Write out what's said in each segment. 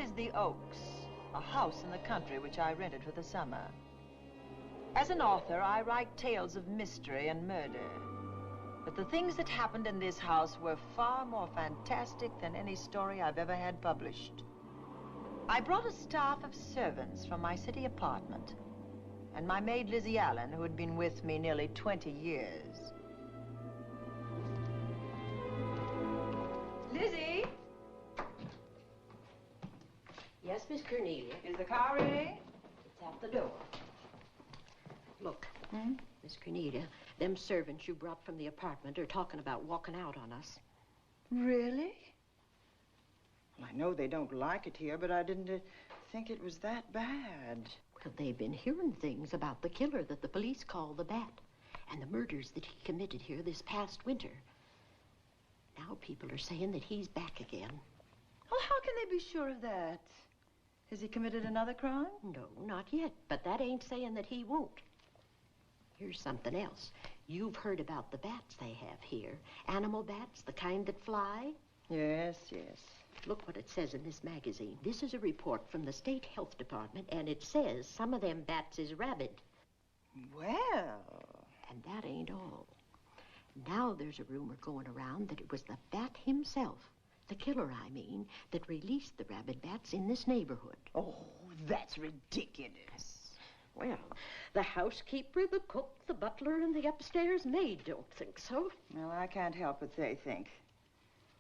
is the Oaks, a house in the country which I rented for the summer. As an author, I write tales of mystery and murder. But the things that happened in this house were far more fantastic than any story I've ever had published. I brought a staff of servants from my city apartment, and my maid Lizzie Allen, who had been with me nearly 20 years. Lizzie? Yes, Miss Cornelia? Is the car ready? It's at the door. Look, Miss Cornelia, them servants you brought from the apartment are talking about walking out on us. Really? Well, I know they don't like it here, but I didn't think it was that bad. Well, they've been hearing things about the killer that the police call the Bat and the murders that he committed here this past winter. Now people are saying that he's back again. Well, how can they be sure of that? Has he committed another crime? No, not yet, but that ain't saying that he won't. Here's something else. You've heard about the bats they have here. Animal bats, the kind that fly. Yes, yes. Look what it says in this magazine. This is a report from the State Health Department, and it says some of them bats is rabid. Well. And that ain't all. Now there's a rumor going around that it was the bat himself, the killer, I mean, that released the rabid bats in this neighborhood. Oh, that's ridiculous. Well, the housekeeper, the cook, the butler, and the upstairs maid don't think so. Well, I can't help what they think.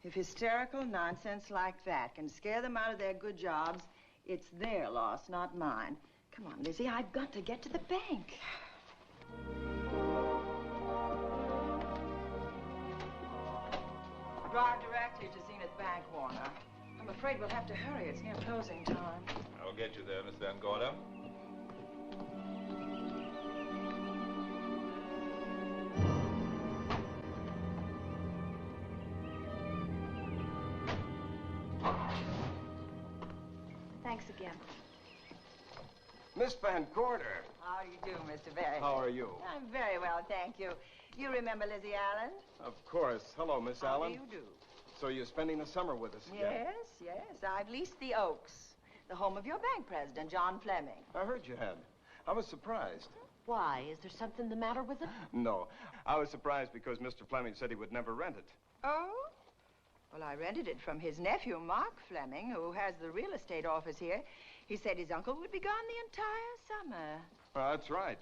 If hysterical nonsense like that can scare them out of their good jobs, it's their loss, not mine. Come on, Lizzie, I've got to get to the bank. Drive directly to Zenith Bank, Warner. I'm afraid we'll have to hurry. It's near closing time. I'll get you there, Miss Van Gorder. Thanks again. Miss Van Gorder. How do you do, Mr. Barry? How are you? I'm very well, thank you. You remember Lizzie Allen? Of course. Hello, Miss Allen. How do you do? So you're spending the summer with us again? Yes, yes. I've leased the Oaks, the home of your bank president, John Fleming. I heard you had. I was surprised. Why? Is there something the matter with it? No. I was surprised because Mr. Fleming said he would never rent it. Oh? Well, I rented it from his nephew, Mark Fleming, who has the real estate office here. He said his uncle would be gone the entire summer. That's right.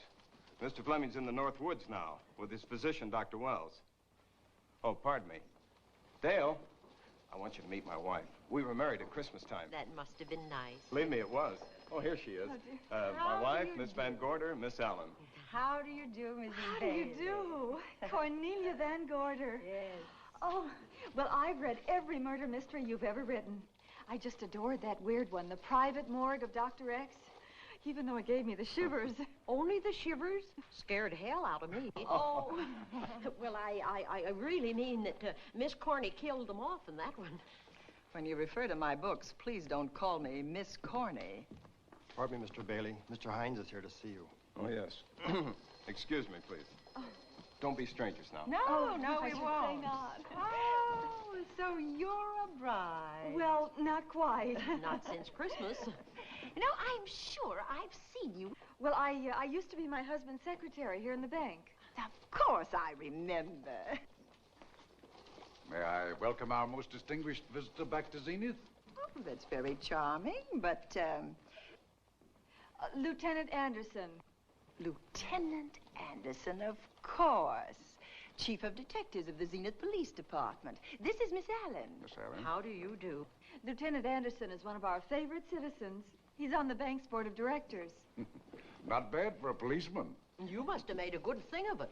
Mr. Fleming's in the North Woods now with his physician, Dr. Wells. Oh, pardon me. Dale, I want you to meet my wife. We were married at Christmas time. That must have been nice. Believe me, it was. Oh, here she is. My wife, Miss Van Gorder, Miss Allen. How do you do, Mrs. How do you do? Cornelia Van Gorder. Yes. Oh, well, I've read every murder mystery you've ever written. I just adored that weird one, The Private Morgue of Dr. X. Even though it gave me the shivers. Only the shivers? Scared hell out of me. Oh. Well, I really mean that Miss Corney killed them off in that one. When you refer to my books, please don't call me Miss Corney. Pardon me, Mr. Bailey. Mr. Hines is here to see you. Oh, yes. Excuse me, please. Oh. Don't be strangers now. No, no, I we should won't. say not. Oh, so you're a bride. Well, not quite. Not since Christmas. You know, I'm sure I've seen you. Well, I used to be my husband's secretary here in the bank. Of course I remember. May I welcome our most distinguished visitor back to Zenith? Oh, that's very charming, but, Lieutenant Anderson. Lieutenant Anderson, of course. Chief of Detectives of the Zenith Police Department. This is Miss Allen. Miss Allen? How do you do? Lieutenant Anderson is one of our favorite citizens. He's on the bank's board of directors. Not bad for a policeman. You must have made a good thing of it.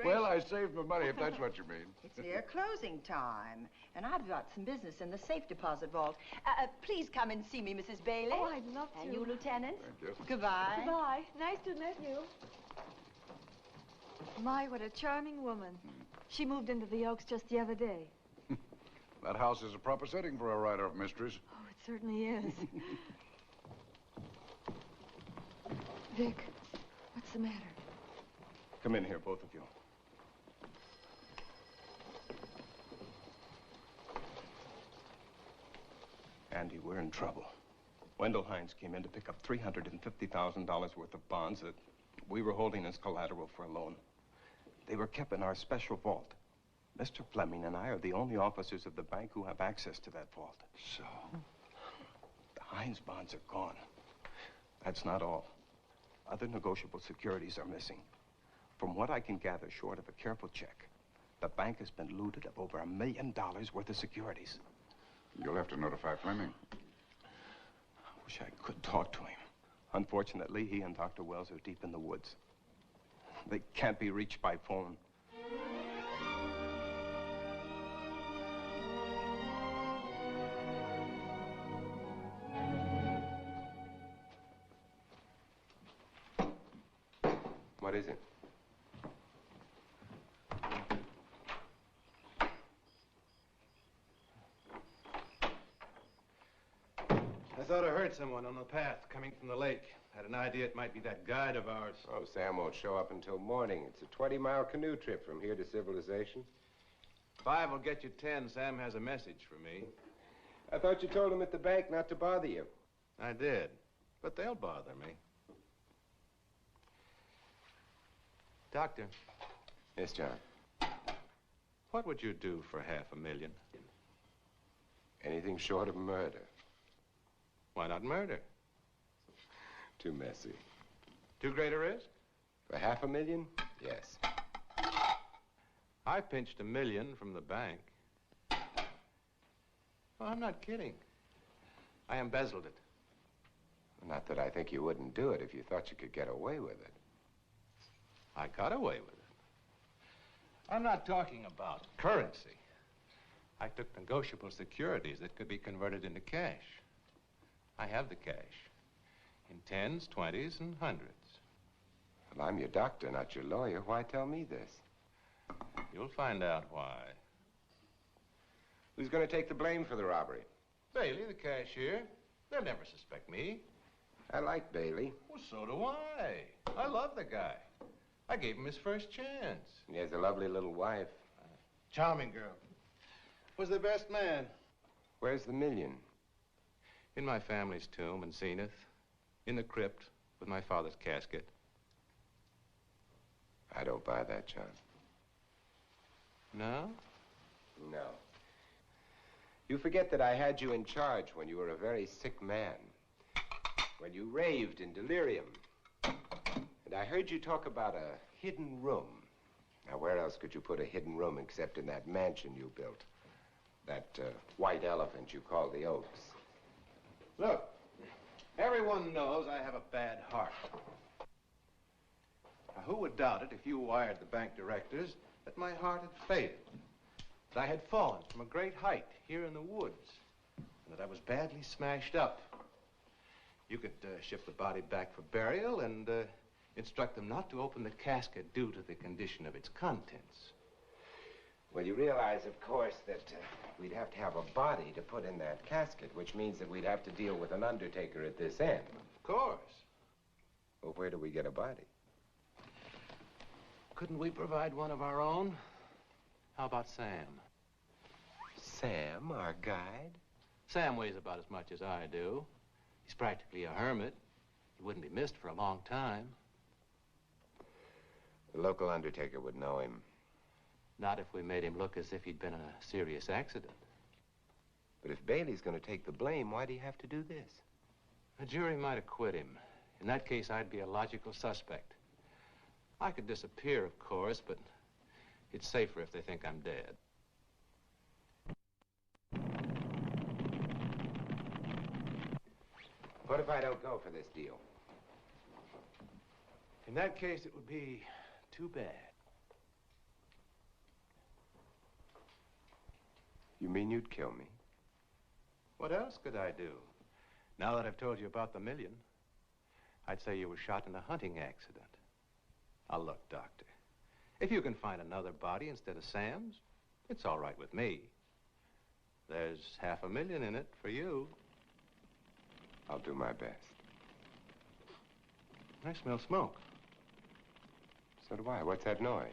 Well, I saved my money, if that's what you mean. It's near closing time, and I've got some business in the safe deposit vault. Please come and see me, Mrs. Bailey. Oh, I'd love to. And you, Lieutenant. Thank you. Goodbye. Goodbye. Nice to meet you. My, what a charming woman. She moved into the Oaks just the other day. That house is a proper setting for a writer of mysteries. Oh, it certainly is. Vic, what's the matter? Come in here, both of you. And Andy, we're in trouble. Wendell Hines came in to pick up $350,000 worth of bonds that we were holding as collateral for a loan. They were kept in our special vault. Mr. Fleming and I are the only officers of the bank who have access to that vault. So? The Hines bonds are gone. That's not all. Other negotiable securities are missing. From what I can gather, short of a careful check, the bank has been looted of over $1 million worth of securities. You'll have to notify Fleming. I wish I could talk to him. Unfortunately, he and Dr. Wells are deep in the woods. They can't be reached by phone. What is it? I thought I heard someone on the path coming from the lake. Had an idea it might be that guide of ours. Oh, Sam won't show up until morning. It's a 20-mile canoe trip from here to civilization. 5 will get you 10. Sam has a message for me. I thought you told him at the bank not to bother you. I did, but they'll bother me. Doctor. Yes, John. What would you do for $500,000? Anything short of murder. Why not murder? Too messy. Too great a risk? For $500,000? Yes. I pinched $1 million from the bank. Well, I'm not kidding. I embezzled it. Not that I think you wouldn't do it if you thought you could get away with it. I got away with it. I'm not talking about currency. I took negotiable securities that could be converted into cash. I have the cash. In 10s, 20s, and 100s. Well, I'm your doctor, not your lawyer. Why tell me this? You'll find out why. Who's going to take the blame for the robbery? Bailey, the cashier. They'll never suspect me. I like Bailey. Well, so do I. I love the guy. I gave him his first chance. He has a lovely little wife. Charming girl. Was the best man. Where's the $1 million? In my family's tomb in Zenith. In the crypt with my father's casket. I don't buy that, John. No? No. You forget that I had you in charge when you were a very sick man. When you raved in delirium. And I heard you talk about a hidden room. Now, where else could you put a hidden room except in that mansion you built? That white elephant you call the Oaks. Look, everyone knows I have a bad heart. Now, who would doubt it if you wired the bank directors that my heart had failed? That I had fallen from a great height here in the woods. And that I was badly smashed up. You could ship the body back for burial and instruct them not to open the casket due to the condition of its contents. Well, you realize, of course, that we'd have to have a body to put in that casket, which means that we'd have to deal with an undertaker at this end. Of course. Well, where do we get a body? Couldn't we provide one of our own? How about Sam? Sam, our guide? Sam weighs about as much as I do. He's practically a hermit. He wouldn't be missed for a long time. The local undertaker would know him. Not if we made him look as if he'd been in a serious accident. But if Bailey's going to take the blame, why'd he have to do this? A jury might acquit him. In that case, I'd be a logical suspect. I could disappear, of course, but it's safer if they think I'm dead. What if I don't go for this deal? In that case, it would be too bad. You mean you'd kill me? What else could I do? Now that I've told you about the $1 million, I'd say you were shot in a hunting accident. Now, look, Doctor, if you can find another body instead of Sam's, it's all right with me. There's $500,000 in it for you. I'll do my best. I smell smoke. So do I. What's that noise?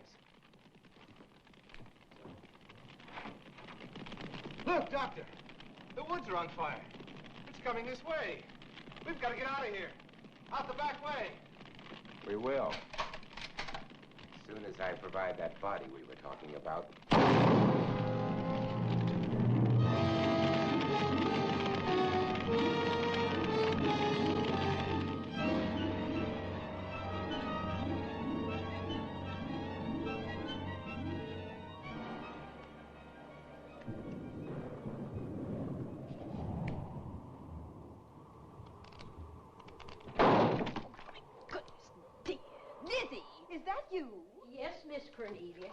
Look, Doctor, the woods are on fire. coming this way. We've got to get out of here. Out the back way. We will. As soon as I provide that body we were talking about. Is that you? Yes, Miss Cornelia.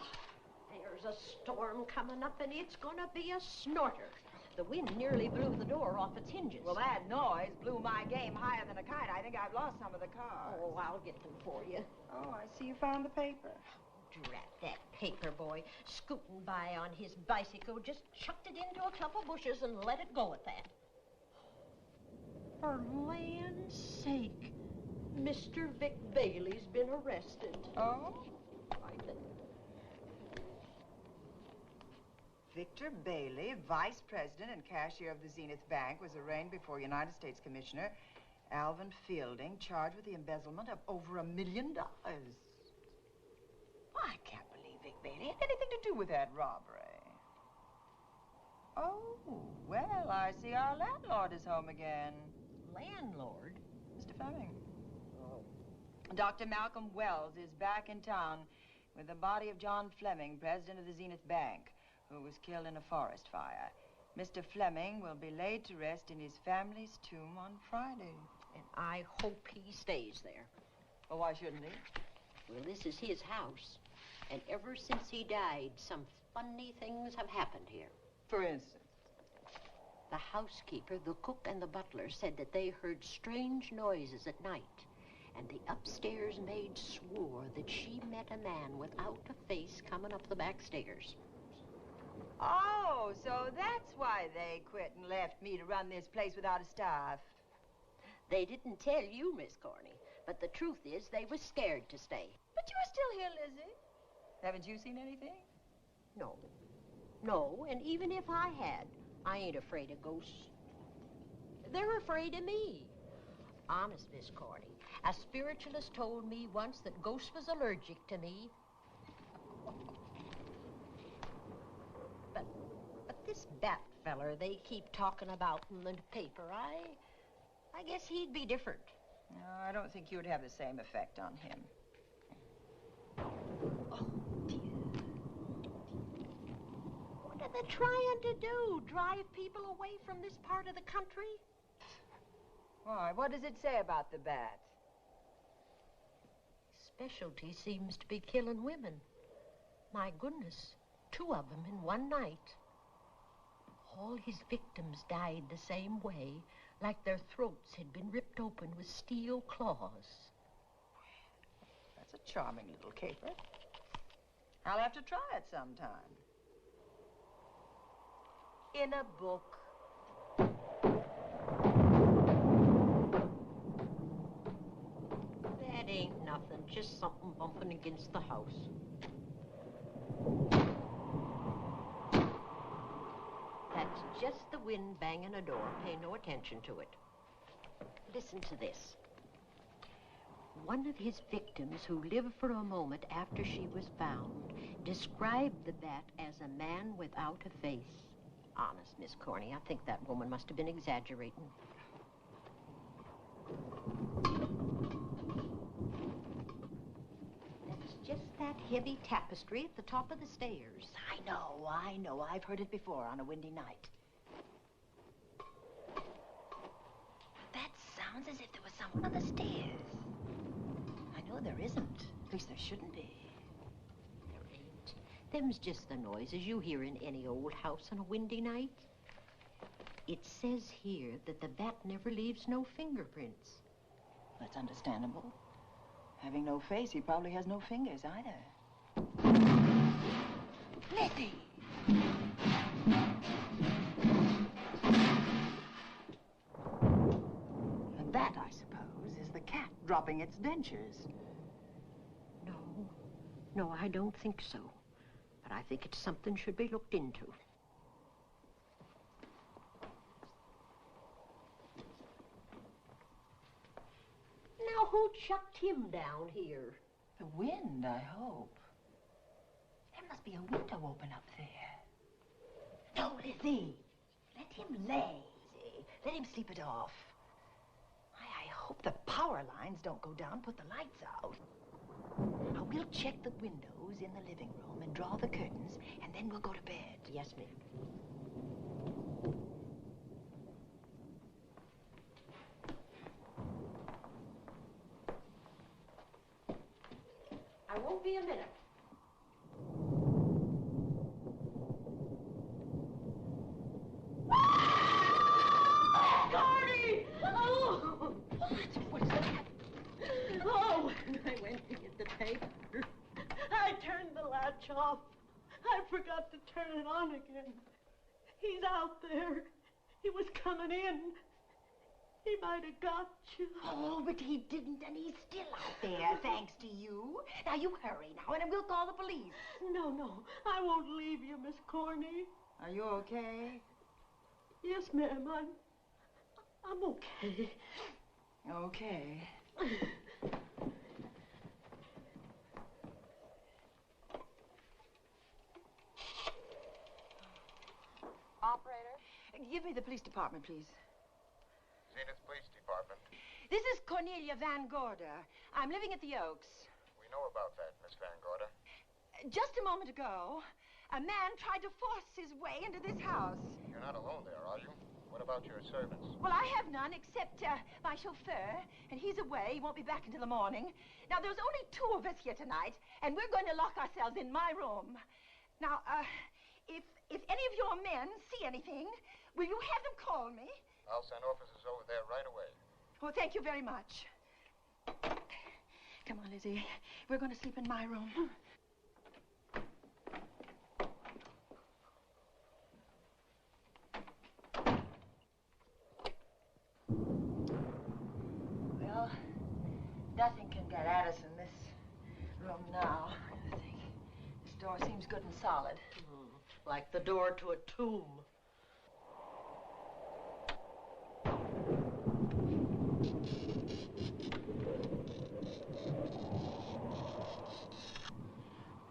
There's a storm coming up, and it's gonna be a snorter. The wind nearly blew the door off its hinges. Well, that noise blew my game higher than a kite. I think I've lost some of the cars. Oh, I'll get them for you. Oh, I see you found the paper. Drat that paper boy, scooting by on his bicycle, just chucked it into a clump of bushes and let it go at that. For land's sake, Mr. Vic Bailey's been arrested. Oh? I think. Victor Bailey, vice president and cashier of the Zenith Bank, was arraigned before United States Commissioner Alvin Fielding, charged with the embezzlement of over $1 million. I can't believe Vic Bailey had anything to do with that robbery. Oh, well, I see our landlord is home again. Landlord? Mr. Fleming. Oh. Dr. Malcolm Wells is back in town with the body of John Fleming, president of the Zenith Bank, who was killed in a forest fire. Mr. Fleming will be laid to rest in his family's tomb on Friday. And I hope he stays there. Well, why shouldn't he? Well, this is his house. And ever since he died, some funny things have happened here. For instance? The housekeeper, the cook, and the butler said that they heard strange noises at night. And the upstairs maid swore that she met a man without a face coming up the back stairs. Oh, so that's why they quit and left me to run this place without a staff. They didn't tell you, Miss Corney, but the truth is they were scared to stay. But you're still here, Lizzie. Haven't you seen anything? No. No, and even if I had, I ain't afraid of ghosts. They're afraid of me. Honest, Miss Corney, a spiritualist told me once that ghosts was allergic to me. But this Bat feller they keep talking about in the paper, I guess he'd be different. No, I don't think you would have the same effect on him. Oh, dear. What are they trying to do? Drive people away from this part of the country? Why, what does it say about the bat? Specialty seems to be killing women. My goodness, 2 of them in one night. All his victims died the same way, like their throats had been ripped open with steel claws. That's a charming little caper. I'll have to try it sometime. In a book. That ain't nothing, just something bumping against the house. That's just the wind banging a door. Pay no attention to it. Listen to this. One of his victims, who lived for a moment after she was found, described the bat as a man without a face. Honest, Miss Corney, I think that woman must have been exaggerating. That's just that heavy tapestry at the top of the stairs. I know. I've heard it before on a windy night. That sounds as if there was someone on the stairs. I know there isn't. At least there shouldn't be. There ain't. Them's just the noises you hear in any old house on a windy night. It says here that the bat never leaves no fingerprints. That's understandable. Having no face, he probably has no fingers either. Lizzie! And that, I suppose, is the cat dropping its dentures. No, I don't think so. But I think it's something should be looked into. Who chucked him down here? The wind, I hope. There must be a window open up there. No, Lizzie. Let him lazy. Let him sleep it off. I hope the power lines don't go down, put the lights out. Now, we'll check the windows in the living room and draw the curtains, and then we'll go to bed. Yes, ma'am. I won't be a minute. Gordy! Oh! What is that? Oh, when I went to get the paper, I turned the latch off. I forgot to turn it on again. He's out there. He was coming in. He might have got you. Oh, but he didn't, and he's still out there, thanks to you. Now, you hurry now, and we'll call the police. No, I won't leave you, Miss Corney. Are you okay? Yes, ma'am, I'm okay. Okay. Operator? Give me the police department, please. Zenith Police Department. This is Cornelia Van Gorder. I'm living at the Oaks. We know about that, Miss Van Gorder. Just a moment ago, a man tried to force his way into this house. You're not alone there, are you? What about your servants? Well, I have none except my chauffeur, and he's away. He won't be back until the morning. Now, there's only 2 of us here tonight, and we're going to lock ourselves in my room. Now, if any of your men see anything, will you have them call me? I'll send officers over there right away. Oh, thank you very much. Come on, Lizzie. We're going to sleep in my room. Well, nothing can get at us in this room now, I think. This door seems good and solid. Like the door to a tomb.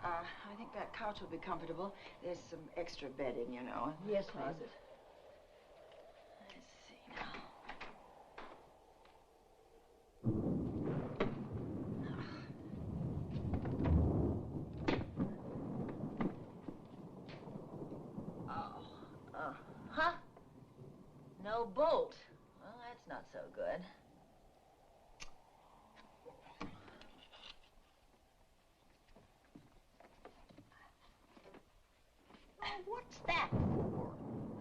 I think that couch will be comfortable. There's some extra bedding, you know. Yes, ma'am. Closet. Let's see now. Huh? No bolt. Well, that's not so good. What's that for?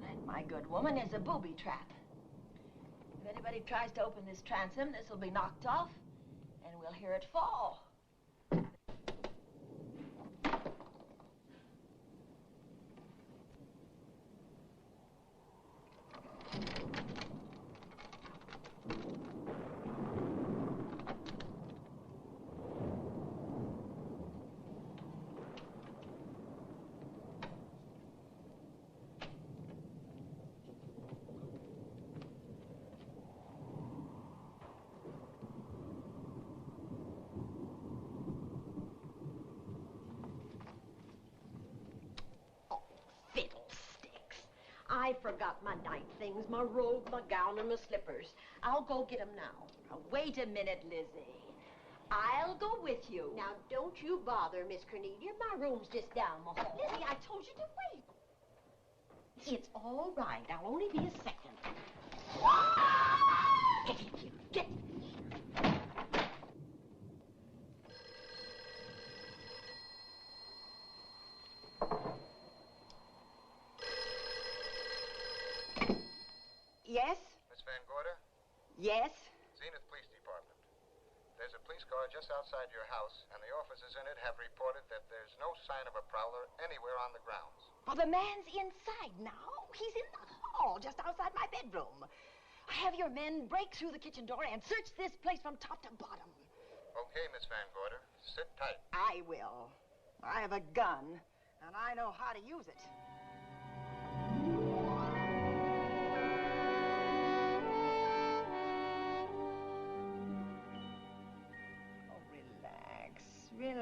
That, my good woman, is a booby trap. If anybody tries to open this transom, this will be knocked off, and we'll hear it fall. I forgot my night things, my robe, my gown, and my slippers. I'll go get them now. Now, wait a minute, Lizzie. I'll go with you. Now, don't you bother, Miss Cornelia. My room's just down the hall. Lizzie, I told you to wait. It's all right. I'll only be a second. Get in here. Get in here. Yes? Miss Van Gorder? Yes? Zenith Police Department. There's a police car just outside your house, and the officers in it have reported that there's no sign of a prowler anywhere on the grounds. Well, the man's inside now. He's in the hall, just outside my bedroom. Have your men break through the kitchen door and search this place from top to bottom. Okay, Miss Van Gorder. Sit tight. I will. I have a gun, and I know how to use it.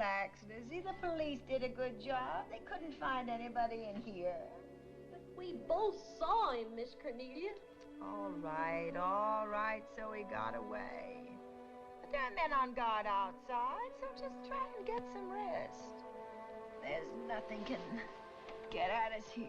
relax, Lizzie. The police did a good job. They couldn't find anybody in here. But we both saw him, Miss Cornelia. All right, so he got away. But there are men on guard outside, so just try and get some rest. There's nothing can get at us here.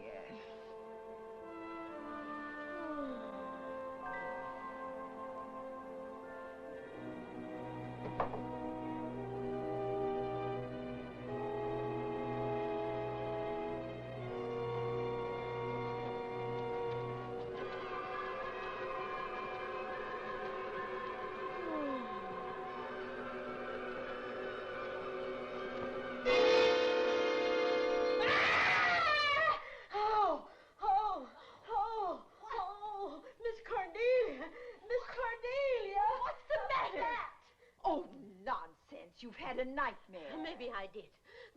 You've had a nightmare. Maybe I did.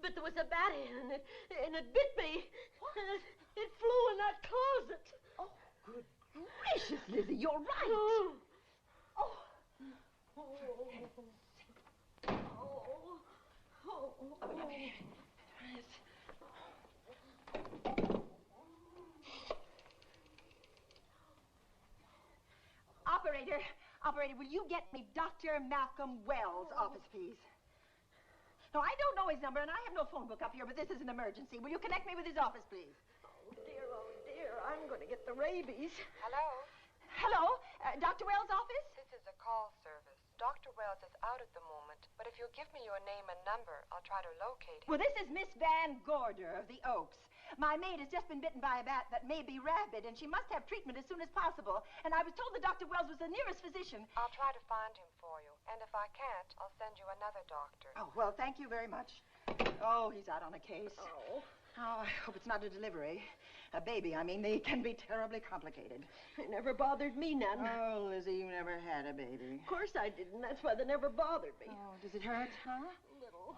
But there was a bat and it bit me. And it flew in that closet. Oh, good gracious, Lizzie, you're right. Oh. Operator, will you get me Dr. Malcolm Wells' office, please? No, I don't know his number, and I have no phone book up here, but this is an emergency. Will you connect me with his office, please? Oh, dear, I'm going to get the rabies. Hello? Hello? Dr. Wells' office? This is a call service. Dr. Wells is out at the moment, but if you'll give me your name and number, I'll try to locate him. Well, this is Miss Van Gorder of the Oaks. My maid has just been bitten by a bat that may be rabid, and she must have treatment as soon as possible. And I was told that Dr. Wells was the nearest physician. I'll try to find him for you, and if I can't, I'll send you another doctor. Oh, well, thank you very much. Oh, he's out on a case. Oh, I hope it's not a delivery. A baby, I mean, they can be terribly complicated. it never bothered me none. Oh, Lizzie, you never had a baby. Of course I didn't. That's why they never bothered me. Oh, does it hurt, huh? Little.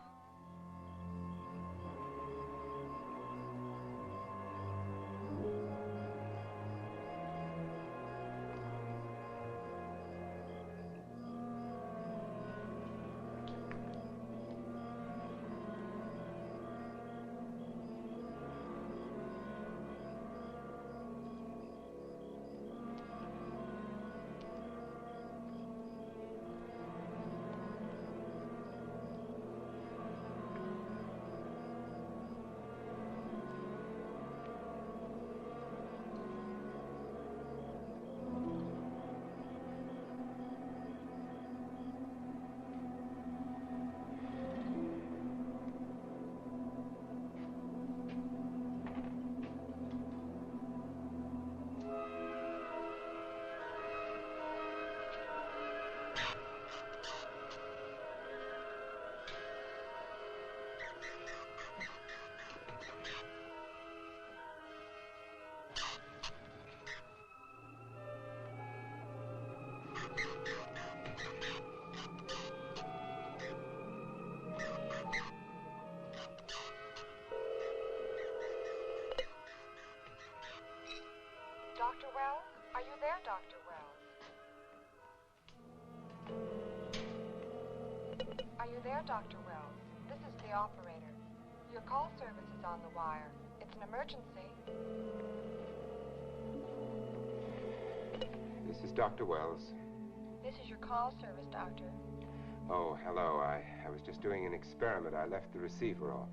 Dr. Wells? Are you there, Dr. Wells? Are you there, Dr. Wells? This is the operator. Your call service is on the wire. It's an emergency. This is Dr. Wells. This is your call service, Doctor. Oh, hello. I was just doing an experiment. I left the receiver off.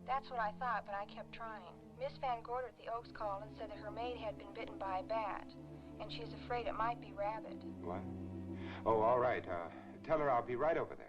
That's what I thought, but I kept trying. Miss Van Gorder at the Oaks called and said that her maid had been bitten by a bat, and she's afraid it might be rabid. What? Oh, all right. Tell her I'll be right over there.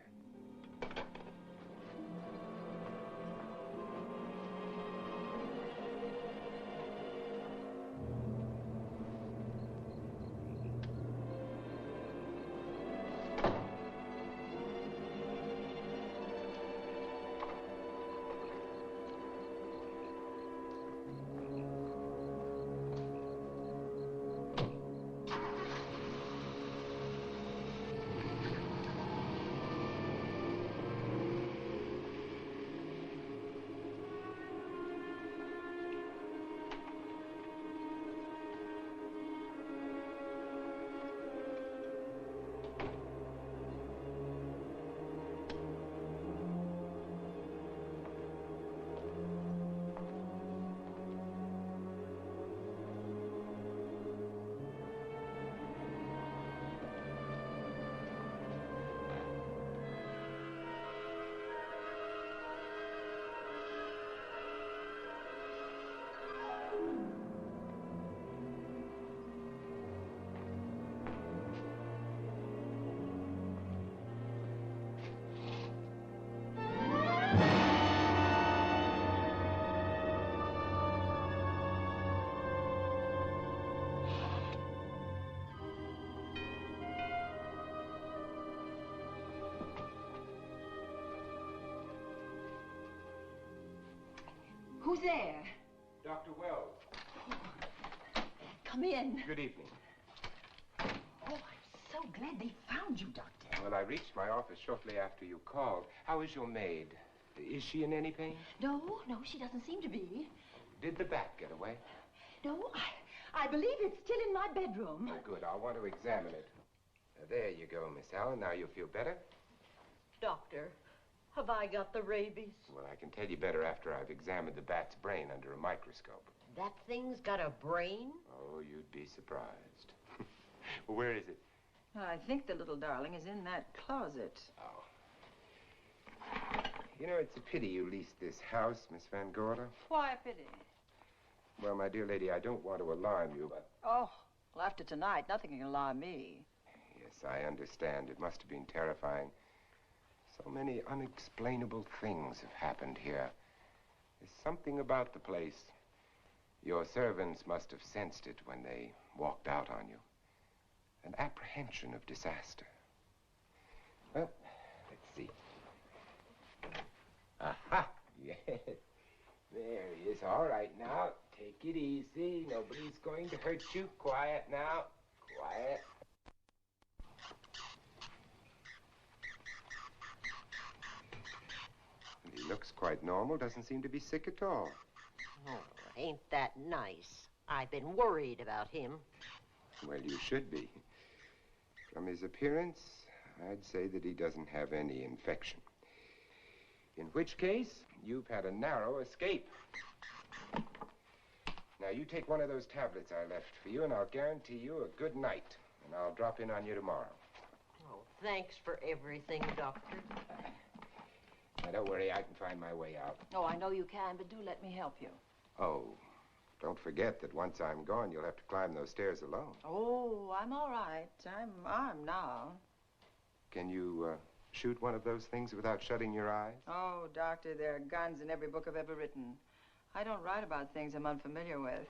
Who's there? Dr. Wells. Come in. Good evening. Oh, I'm so glad they found you, Doctor. Well, I reached my office shortly after you called. How is your maid? Is she in any pain? No, she doesn't seem to be. Did the bat get away? No, I believe it's still in my bedroom. Oh, good. I'll want to examine it. There you go, Miss Allen. Now you feel better? Doctor, have I got the rabies? Well, I can tell you better after I've examined the bat's brain under a microscope. That thing's got a brain? Oh, you'd be surprised. Where is it? I think the little darling is in that closet. Oh. You know, it's a pity you leased this house, Miss Van Gorder. Why a pity? Well, my dear lady, I don't want to alarm you, but... Oh, well, after tonight, nothing can alarm me. Yes, I understand. It must have been terrifying. So many unexplainable things have happened here. There's something about the place. Your servants must have sensed it when they walked out on you. An apprehension of disaster. Well, let's see. Aha! Yes. There he is. All right, now. Take it easy. Nobody's going to hurt you. Quiet now. Quiet. He looks quite normal. Doesn't seem to be sick at all. Oh, ain't that nice? I've been worried about him. Well, you should be. From his appearance, I'd say that he doesn't have any infection. In which case, you've had a narrow escape. Now, you take one of those tablets I left for you, and I'll guarantee you a good night. And I'll drop in on you tomorrow. Oh, thanks for everything, Doctor. Now, don't worry, I can find my way out. Oh, I know you can, but do let me help you. Oh, don't forget that once I'm gone, you'll have to climb those stairs alone. Oh, I'm all right. I'm armed now. Can you shoot one of those things without shutting your eyes? Oh, Doctor, there are guns in every book I've ever written. I don't write about things I'm unfamiliar with.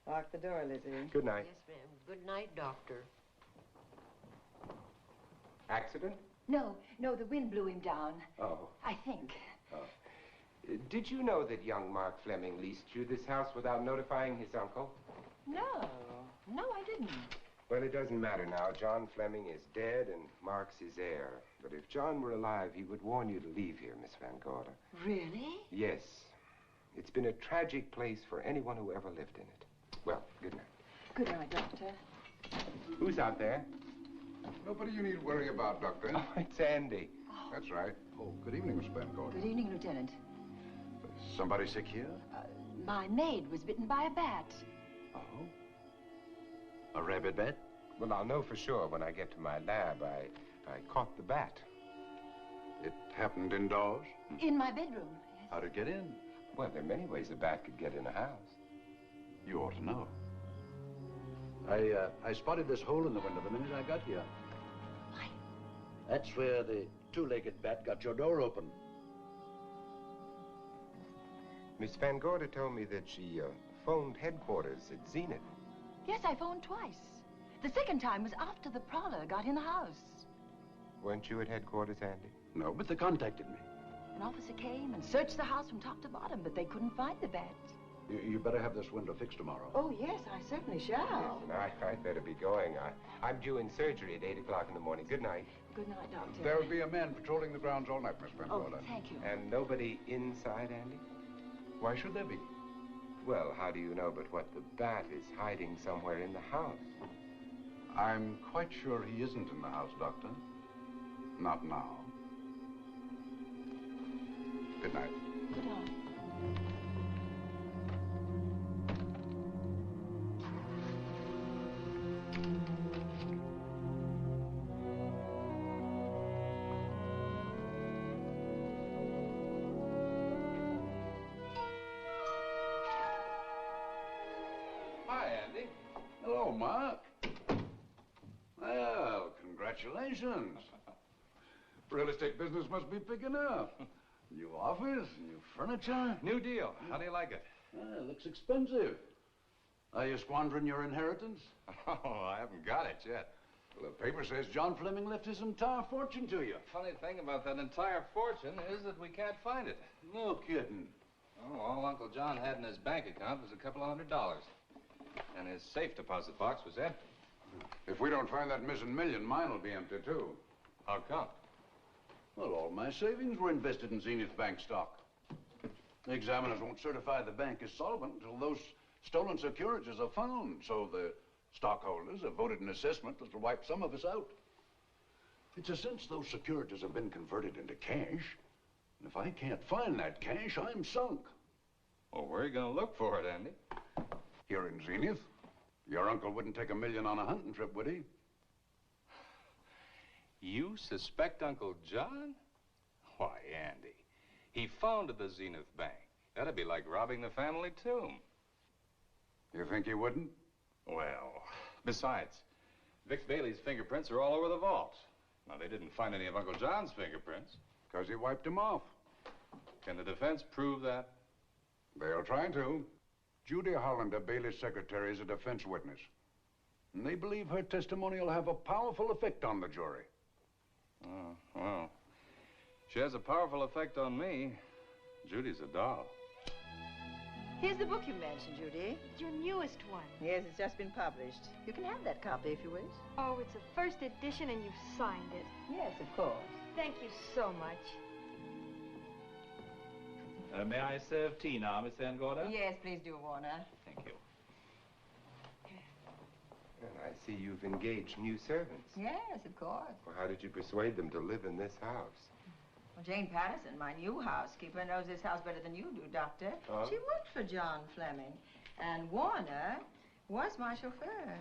Lock the door, Lizzie. Good night. Yes, ma'am. Good night, Doctor. Accident? No, the wind blew him down. Oh. I think. Oh. Did you know that young Mark Fleming leased you this house without notifying his uncle? No, I didn't. Well, it doesn't matter now. John Fleming is dead and Mark's his heir. But if John were alive, he would warn you to leave here, Miss Van Gorder. Really? Yes. It's been a tragic place for anyone who ever lived in it. Well, good night. Good night, Doctor. Who's out there? Nobody you need worry about, Doctor. Oh, it's Andy. That's right. Oh, good evening, Miss Van Gorder. Good evening, Lieutenant. Somebody sick here? My maid was bitten by a bat. Oh? A rabid bat? Well, I'll know for sure when I get to my lab. I caught the bat. It happened indoors? In my bedroom. Yes. How'd it get in? Well, there are many ways a bat could get in a house. You ought to know. I spotted this hole in the window the minute I got here. Why? That's where the two-legged bat got your door open. Miss Van Gorder told me that she phoned headquarters at Zenith. Yes, I phoned twice. The second time was after the prowler got in the house. Weren't you at headquarters, Andy? No, but they contacted me. An officer came and searched the house from top to bottom, but they couldn't find the bat. You better have this window fixed tomorrow. Oh, yes, I certainly shall. Yes, and I'd better be going. I'm due in surgery at 8 o'clock in the morning. Good night. Good night, Doctor. There will be a man patrolling the grounds all night, Miss Van Oh, Gorder. thank you. And nobody inside, Andy? Why should there be? Well, how do you know but what the bat is hiding somewhere in the house? I'm quite sure he isn't in the house, Doctor. Not now. Good night. Good night. Hi, Andy. Hello, Mark. Well, congratulations. Real estate business must be picking up. New office, new furniture. New deal. How do you like it? It looks expensive. Are you squandering your inheritance? Oh, I haven't got it yet. Well, the paper says John Fleming left his entire fortune to you. Funny thing about that entire fortune is that we can't find it. No kidding. Oh, all Uncle John had in his bank account was a couple of $100. And his safe deposit box was empty. If we don't find that missing million, mine will be empty, too. How come? Well, all my savings were invested in Zenith Bank stock. The examiners won't certify the bank is solvent until those stolen securities are found. So the stockholders have voted an assessment that will wipe some of us out. It's a since those securities have been converted into cash. And if I can't find that cash, I'm sunk. Well, where are you going to look for it, Andy? Here in Zenith. Your uncle wouldn't take $1 million on a hunting trip, would he? You suspect Uncle John? Why, Andy, he founded the Zenith Bank. That'd be like robbing the family tomb. You think he wouldn't? Well, besides, Vic Bailey's fingerprints are all over the vault. Now, they didn't find any of Uncle John's fingerprints. Because he wiped them off. Can the defense prove that? They'll try to. Judy Hollander, Bailey's secretary, is a defense witness. And they believe her testimony will have a powerful effect on the jury. Oh, well, she has a powerful effect on me. Judy's a doll. Here's the book you mentioned, Judy. Your newest one. Yes, it's just been published. You can have that copy if you wish. Oh, it's a first edition and you've signed it. Yes, of course. Thank you so much. May I serve tea now, Miss Van Gorder? Yes, please do, Warner. Thank you. Well, I see you've engaged new servants. Yes, of course. Well, how did you persuade them to live in this house? Well, Jane Patterson, my new housekeeper, knows this house better than you do, Doctor. Oh? She worked for John Fleming. And Warner was my chauffeur.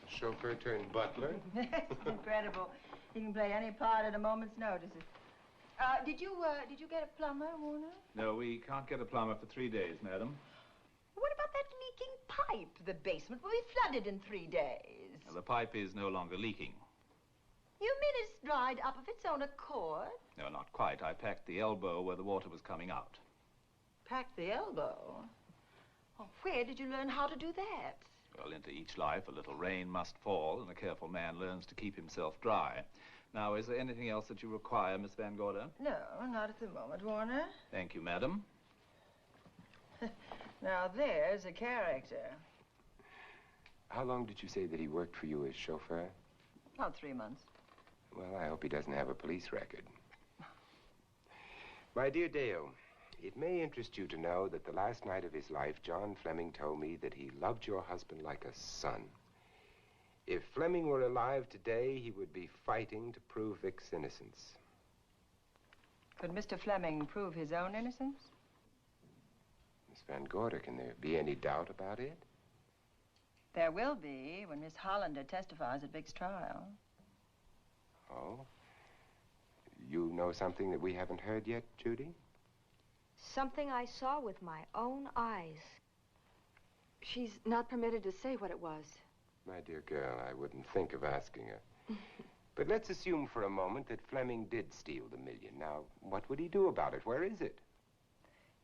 Chauffeur turned butler? It's incredible. He can play any part at a moment's notice. Did you get a plumber, Warner? No, we can't get a plumber for 3 days, madam. What about that leaking pipe? The basement will be flooded in 3 days. Now, the pipe is no longer leaking. You mean it's dried up of its own accord? No, not quite. I packed the elbow where the water was coming out. Packed the elbow? Oh, where did you learn how to do that? Well, into each life, a little rain must fall, and a careful man learns to keep himself dry. Now, is there anything else that you require, Miss Van Gorder? No, not at the moment, Warner. Thank you, madam. Now, there's a character. How long did you say that he worked for you as chauffeur? About 3 months. Well, I hope he doesn't have a police record. My dear Dale, it may interest you to know that the last night of his life, John Fleming told me that he loved your husband like a son. If Fleming were alive today, he would be fighting to prove Vic's innocence. Could Mr. Fleming prove his own innocence? Miss Van Gorder, can there be any doubt about it? There will be when Miss Hollander testifies at Vic's trial. Oh? You know something that we haven't heard yet, Judy? Something I saw with my own eyes. She's not permitted to say what it was. My dear girl, I wouldn't think of asking her. But let's assume for a moment that Fleming did steal the $1 million. Now, what would he do about it? Where is it?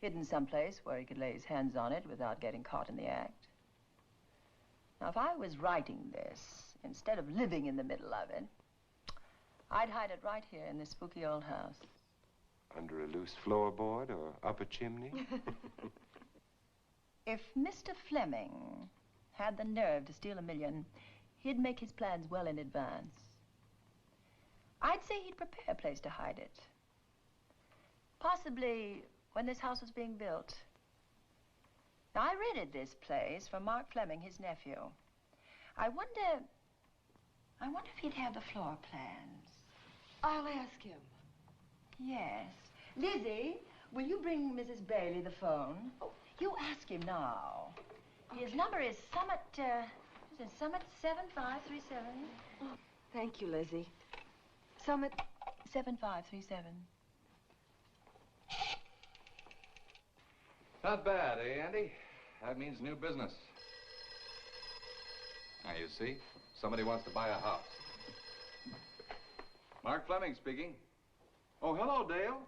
Hidden someplace where he could lay his hands on it without getting caught in the act. Now, if I was writing this, instead of living in the middle of it, I'd hide it right here in this spooky old house. Under a loose floorboard or up a chimney? If Mr. Fleming had the nerve to steal $1 million, he'd make his plans well in advance. I'd say he'd prepare a place to hide it. Possibly when this house was being built. Now, I rented this place from Mark Fleming, his nephew. I wonder if he'd have the floor plans. I'll ask him. Yes. Lizzie, will you bring Mrs. Bailey the phone? Oh, you ask him now. Okay. His number is Summit 7537. Oh, thank you, Lizzie. Summit 7537. Not bad, eh, Andy? That means new business. Now, you see, somebody wants to buy a house. Mark Fleming speaking. Oh, hello, Dale.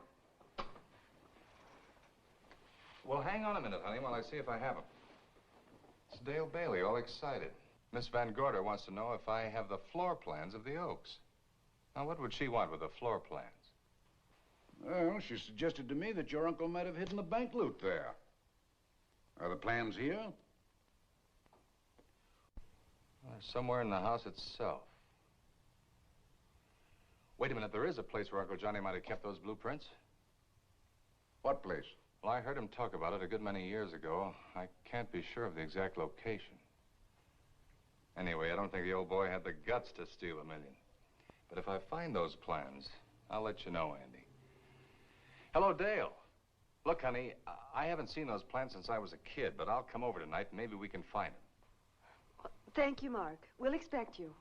Well, hang on a minute, honey, while I see if I have him. It's Dale Bailey, all excited. Miss Van Gorder wants to know if I have the floor plans of the Oaks. Now, what would she want with the floor plans? Well, she suggested to me that your uncle might have hidden the bank loot there. Are the plans here? Somewhere in the house itself. Wait a minute, there is a place where Uncle Johnny might have kept those blueprints. What place? Well, I heard him talk about it a good many years ago. I can't be sure of the exact location. Anyway, I don't think the old boy had the guts to steal $1 million. But if I find those plans, I'll let you know, Andy. Hello, Dale. Look, honey, I haven't seen those plans since I was a kid, but I'll come over tonight and maybe we can find them. Thank you, Mark. We'll expect you.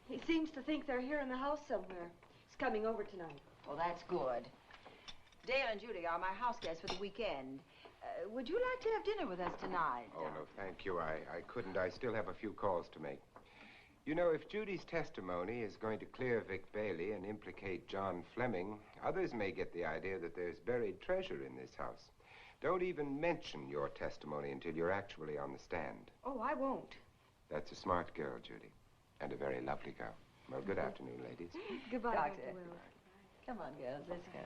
He seems to think they're here in the house somewhere. He's coming over tonight. Well, that's good. Dale and Judy are my house guests for the weekend. Would you like to have dinner with us tonight? Oh, no, thank you. I couldn't. I still have a few calls to make. You know, if Judy's testimony is going to clear Vic Bailey and implicate John Fleming, others may get the idea that there's buried treasure in this house. Don't even mention your testimony until you're actually on the stand. Oh, I won't. That's a smart girl, Judy, and a very lovely girl. Well, good afternoon, ladies. Goodbye, Doctor. Dr. Will. Come on, girls, let's go.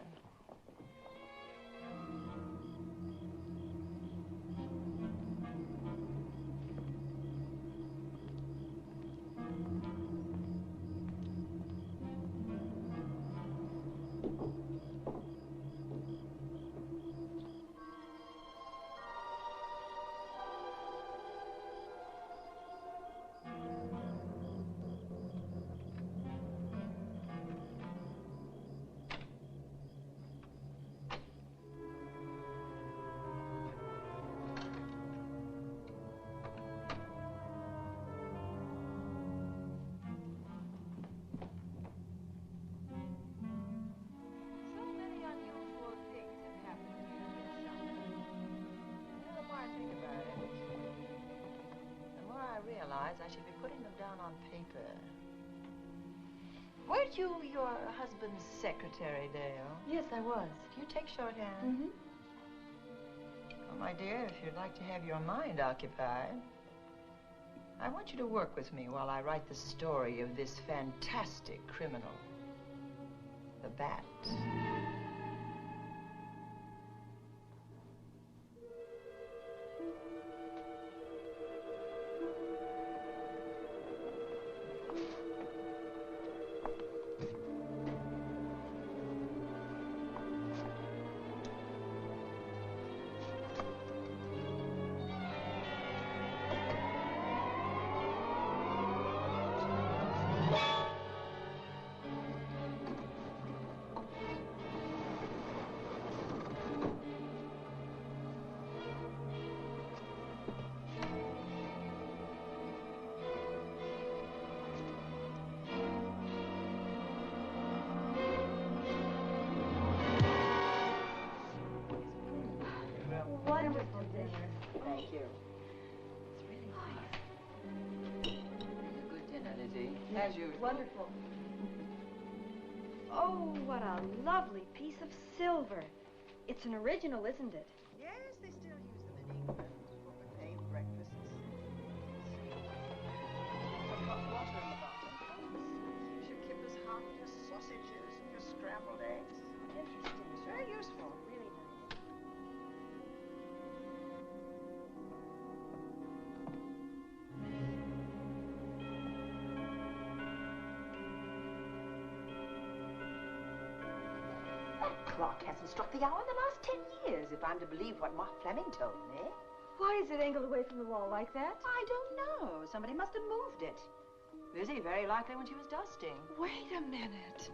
I should be putting them down on paper. Weren't you your husband's secretary, Dale? Yes, I was. Do you take shorthand? Mm-hmm. Well, my dear, if you'd like to have your mind occupied, I want you to work with me while I write the story of this fantastic criminal, the Bat. Wonderful dinner. Thank you. It's really nice. A good dinner, Lizzie, as usual. Wonderful. Oh, what a lovely piece of silver. It's an original, isn't it? Yes, they still use them in England for buffet breakfasts. Some hot water in the bottom. Keeps your kippers hot, your sausages, your scrambled eggs. Interesting. It's very useful. Really nice. Clock hasn't struck the hour in the last 10 years, if I'm to believe what Mark Fleming told me. Why is it angled away from the wall like that? I don't know. Somebody must have moved it. Lizzie, very likely when she was dusting. Wait a minute.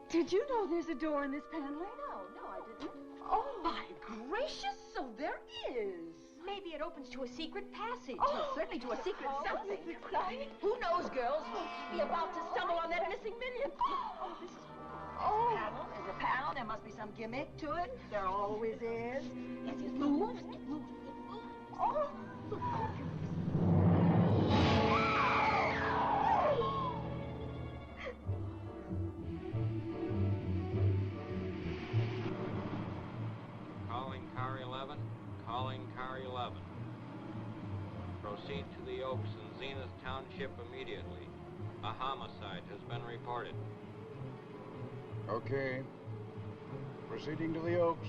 Did you know there's a door in this paneling? No, I didn't. Oh, my gracious, so there is. Maybe it opens to a secret passage. Oh, certainly to a secret something. Who knows, girls? We'll be about to stumble on that missing million. Oh, this is... Oh, panel. There's a panel. There must be some gimmick to it. There always is. Yes, it moves. It moves. It moves. Oh. Calling car 11. Calling car 11. Proceed to the Oaks in Zenith Township immediately. A homicide has been reported. Okay. Proceeding to the Oaks.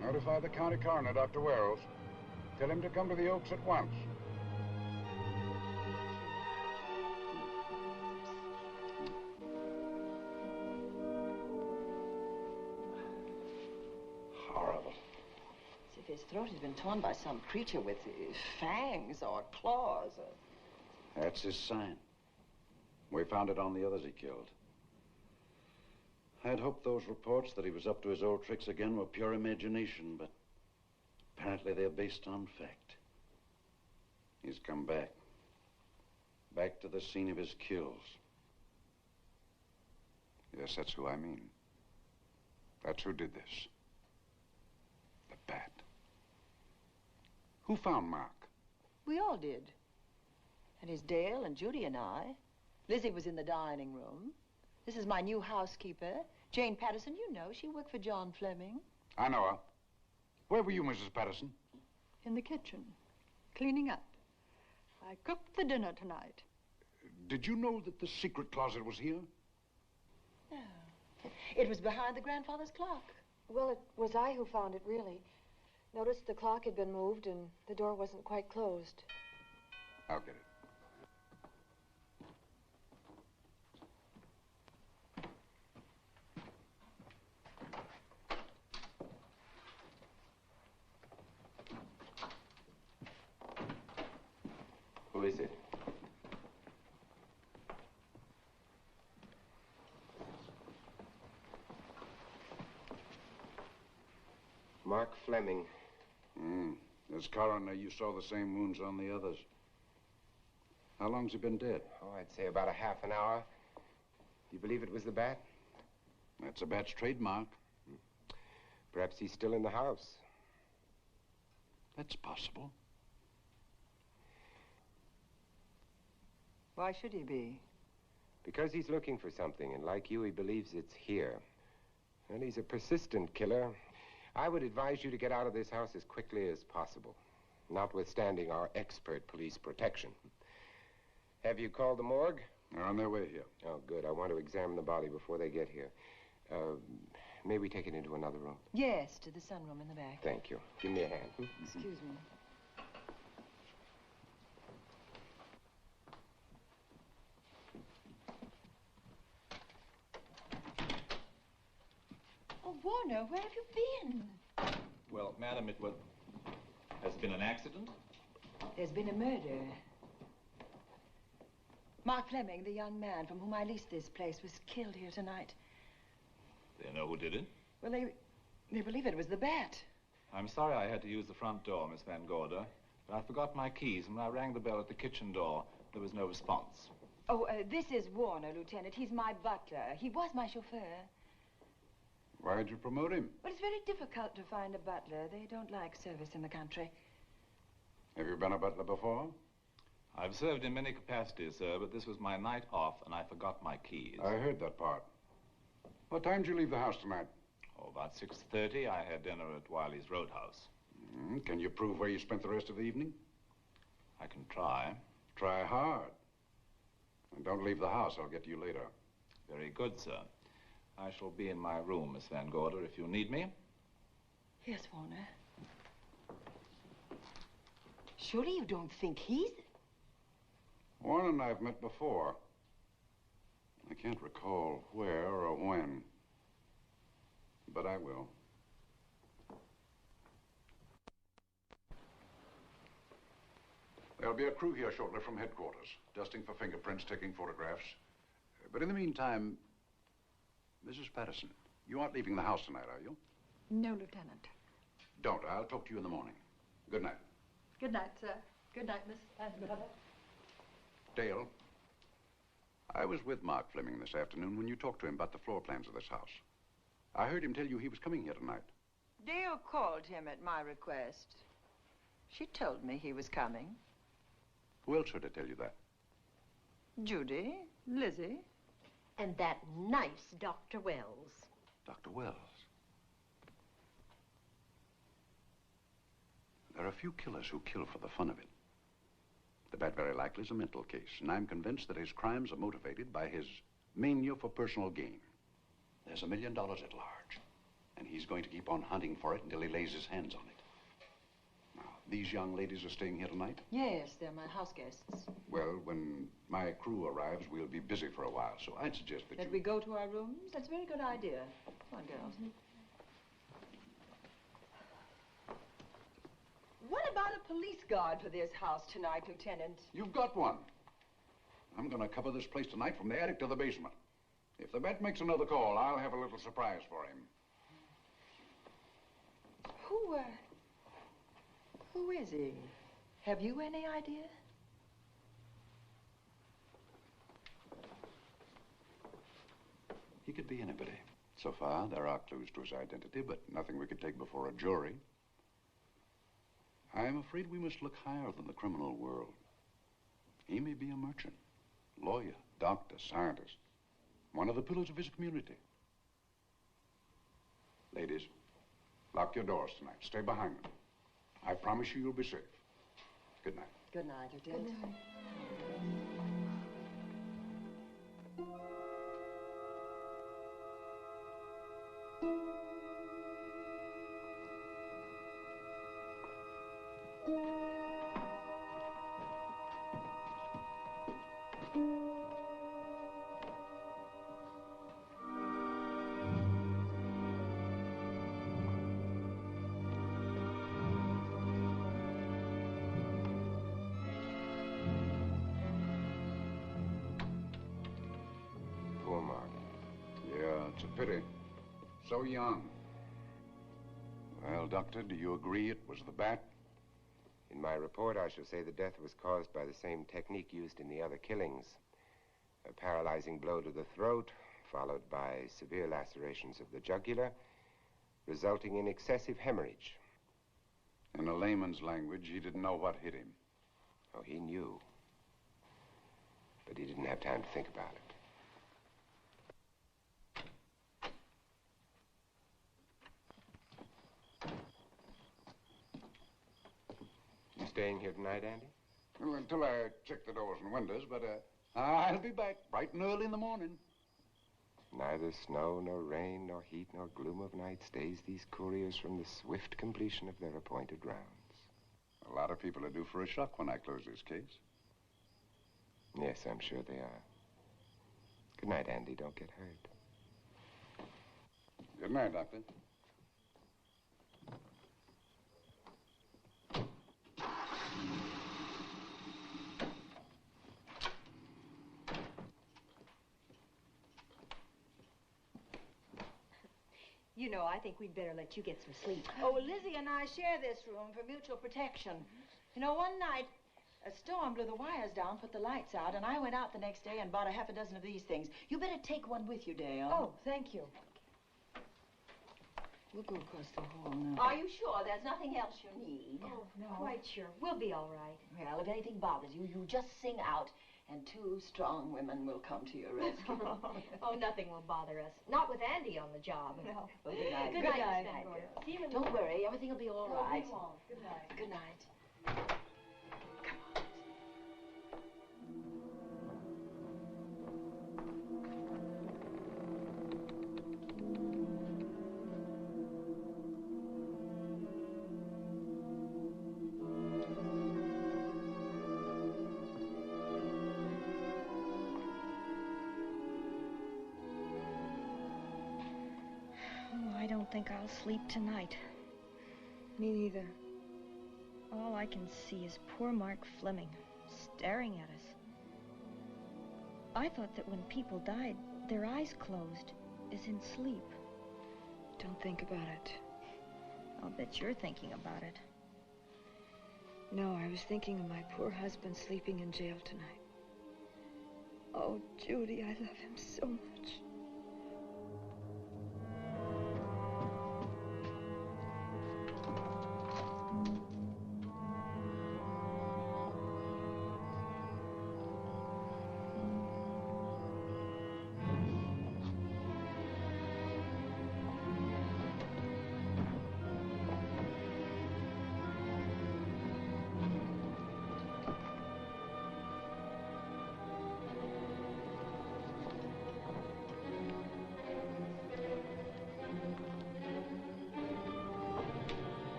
Notify the county coroner, Dr. Wells. Tell him to come to the Oaks at once. Horrible. As if his throat had been torn by some creature with fangs or claws. That's his sign. We found it on the others he killed. I'd hoped those reports that he was up to his old tricks again were pure imagination, but apparently they're based on fact. He's come back. Back to the scene of his kills. Yes, that's who I mean. That's who did this. The bat. Who found Mark? We all did. And his Dale and Judy and I. Lizzie was in the dining room. This is my new housekeeper, Jane Patterson. You know, she worked for John Fleming. I know her. Where were you, Mrs. Patterson? In the kitchen, cleaning up. I cooked the dinner tonight. Did you know that the secret closet was here? No. It was behind the grandfather's clock. Well, it was I who found it, really. Noticed the clock had been moved and the door wasn't quite closed. I'll get it. Who is it? Mark Fleming. As coroner, you saw the same wounds on the others. How long's he been dead? Oh, I'd say about a half an hour. You believe it was the bat? That's a bat's trademark. Perhaps he's still in the house. That's possible. Why should he be? Because he's looking for something, and like you, he believes it's here. And he's a persistent killer. I would advise you to get out of this house as quickly as possible, notwithstanding our expert police protection. Have you called the morgue? They're on their way here. Oh, good. I want to examine the body before they get here. May we take it into another room? Yes, to the sunroom in the back. Thank you. Give me a hand. Excuse me. Oh, Warner, where have you been? Well, madam, has been an accident? There's been a murder. Mark Fleming, the young man from whom I leased this place, was killed here tonight. They know who did it? Well, they believe it was the bat. I'm sorry I had to use the front door, Miss Van Gorder, but I forgot my keys, and when I rang the bell at the kitchen door, there was no response. Oh, this is Warner, Lieutenant. He's my butler. He was my chauffeur. Why'd you promote him? Well, it's very difficult to find a butler. They don't like service in the country. Have you been a butler before? I've served in many capacities, sir, but this was my night off, and I forgot my keys. I heard that part. What time did you leave the house tonight? Oh, about 6:30. I had dinner at Wiley's Roadhouse. Can you prove where you spent the rest of the evening? I can try. Try hard. And don't leave the house. I'll get to you later. Very good, sir. I shall be in my room, Miss Van Gorder, if you need me. Yes, Warner. Surely you don't think he's... Warren and I have met before. I can't recall where or when, but I will. There'll be a crew here shortly from headquarters, dusting for fingerprints, taking photographs. But in the meantime, Mrs. Patterson, you aren't leaving the house tonight, are you? No, Lieutenant. Don't. I'll talk to you in the morning. Good night. Good night, sir. Good night, Miss Van Gorder. Dale, I was with Mark Fleming this afternoon when you talked to him about the floor plans of this house. I heard him tell you he was coming here tonight. Dale called him at my request. She told me he was coming. Who else heard her tell you that? Judy, Lizzie. And that nice Dr. Wells. Dr. Wells. There are a few killers who kill for the fun of it. The bat very likely is a mental case, and I'm convinced that his crimes are motivated by his mania for personal gain. There's $1 million at large, and he's going to keep on hunting for it until he lays his hands on it. Now, these young ladies are staying here tonight? Yes, they're my house guests. Well, when my crew arrives, we'll be busy for a while, so I'd suggest that we go to our rooms? That's a very good idea. Come on, girls. What about a police guard for this house tonight, Lieutenant? You've got one. I'm going to cover this place tonight from the attic to the basement. If the vet makes another call, I'll have a little surprise for him. Who is he? Have you any idea? He could be anybody. So far, there are clues to his identity, but nothing we could take before a jury. I'm afraid we must look higher than the criminal world. He may be a merchant, lawyer, doctor, scientist, one of the pillars of his community. Ladies, lock your doors tonight. Stay behind them. I promise you you'll be safe. Good night. Good night, Lieutenant. Good night. Poor Mark. Yeah, it's a pity. So young. Well, Doctor, do you agree it was the bat? In my report, I shall say the death was caused by the same technique used in the other killings. A paralyzing blow to the throat, followed by severe lacerations of the jugular, resulting in excessive hemorrhage. In a layman's language, he didn't know what hit him. Oh, he knew. But he didn't have time to think about it. You staying here tonight, Andy? Well, until I check the doors and windows, but I'll be back bright and early in the morning. Neither snow, nor rain, nor heat, nor gloom of night stays these couriers from the swift completion of their appointed rounds. A lot of people are due for a shock when I close this case. Yes, I'm sure they are. Good night, Andy. Don't get hurt. Good night, Doctor. You know, I think we'd better let you get some sleep. Oh, Lizzie and I share this room for mutual protection. You know, one night, a storm blew the wires down, put the lights out, and I went out the next day and bought a half a dozen of these things. You better take one with you, Dale. Oh, thank you. We'll go across the hall now. Are you sure there's nothing else you need? Oh, no. Quite sure. We'll be all right. Well, if anything bothers you, you just sing out, and 2 strong women will come to your rescue. Oh, nothing will bother us. Not with Andy on the job. No. Well, good night. Good night, Miss Van Gordon. See you in the Don't morning. worry, everything will be all right. We won't. Good night. Good night. I don't think I'll sleep tonight. Me neither. All I can see is poor Mark Fleming staring at us. I thought that when people died, their eyes closed, as in sleep. Don't think about it. I'll bet you're thinking about it. No, I was thinking of my poor husband sleeping in jail tonight. Oh, Judy, I love him so much.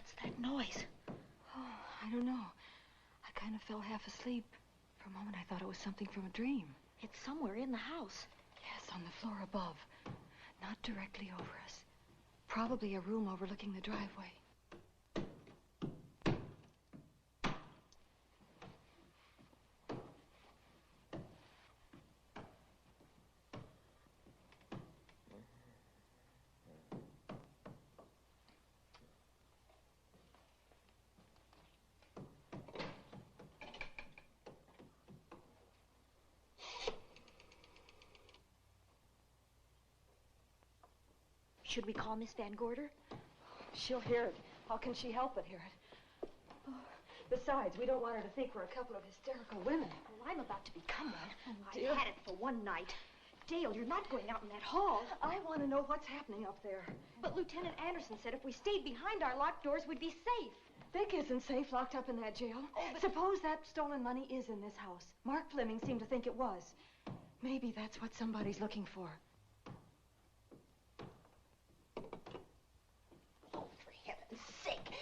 What's that noise? Oh, I don't know. I kind of fell half asleep. For a moment, I thought it was something from a dream. It's somewhere in the house. Yes, on the floor above. Not directly over us. Probably a room overlooking the driveway. Should we call Miss Van Gorder? She'll hear it. How can she help but hear it? Oh, besides, we don't want her to think we're a couple of hysterical women. Well, I'm about to become one. Oh, dear. I had it for one night. Dale, you're not going out in that hall. I want to know what's happening up there. But Lieutenant Anderson said if we stayed behind our locked doors, we'd be safe. Vic isn't safe locked up in that jail. Oh, but suppose that stolen money is in this house. Mark Fleming seemed to think it was. Maybe that's what somebody's looking for.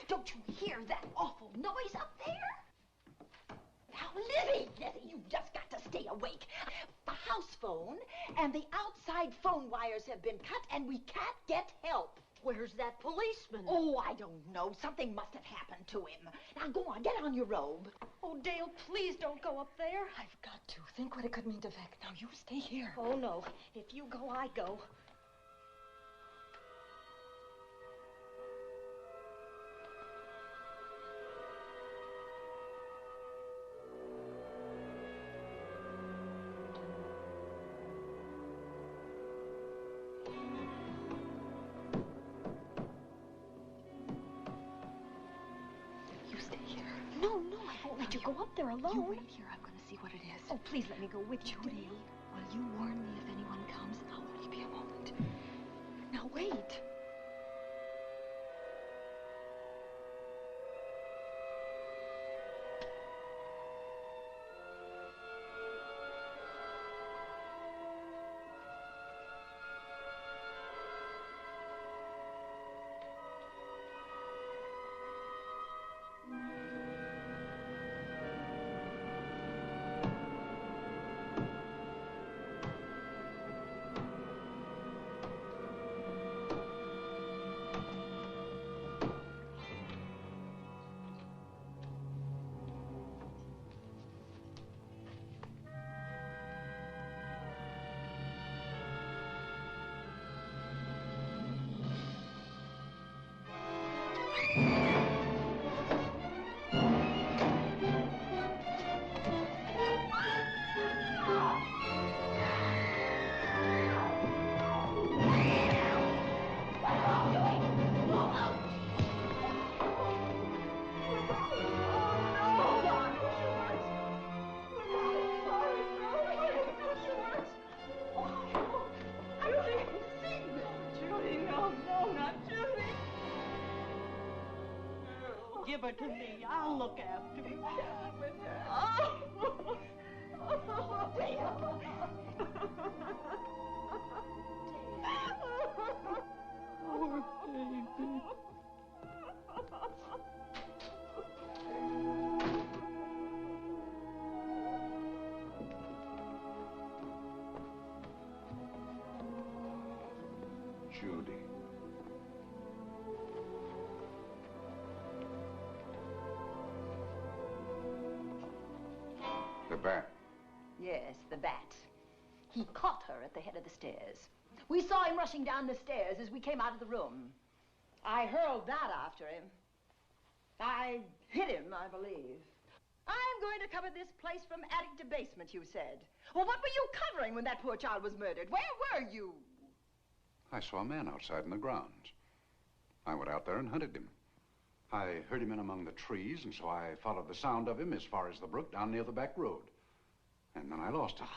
Don't you hear that awful noise up there? Now, Lizzie, you just got to stay awake. The house phone and the outside phone wires have been cut, and we can't get help. Where's that policeman? Oh, I don't know. Something must have happened to him. Now, go on, get on your robe. Oh, Dale, please don't go up there. I've got to. Think what it could mean to Vic. Now, you stay here. Oh, no. If you go, I go. Go up there alone. You wait here. I'm going to see what it is. Oh, please let me go with you, Judy, will you warn me if anyone comes? I'll only be a moment. Now, wait. Give her to me. I'll look after her. Oh, Dale. Poor baby. Judy. The bat. Yes, the bat. He caught her at the head of the stairs. We saw him rushing down the stairs as we came out of the room. I hurled that after him. I hit him, I believe. I'm going to cover this place from attic to basement, you said. Well, what were you covering when that poor child was murdered? Where were you? I saw a man outside in the grounds. I went out there and hunted him. I heard him in among the trees, and so I followed the sound of him as far as the brook down near the back road. And then I lost him.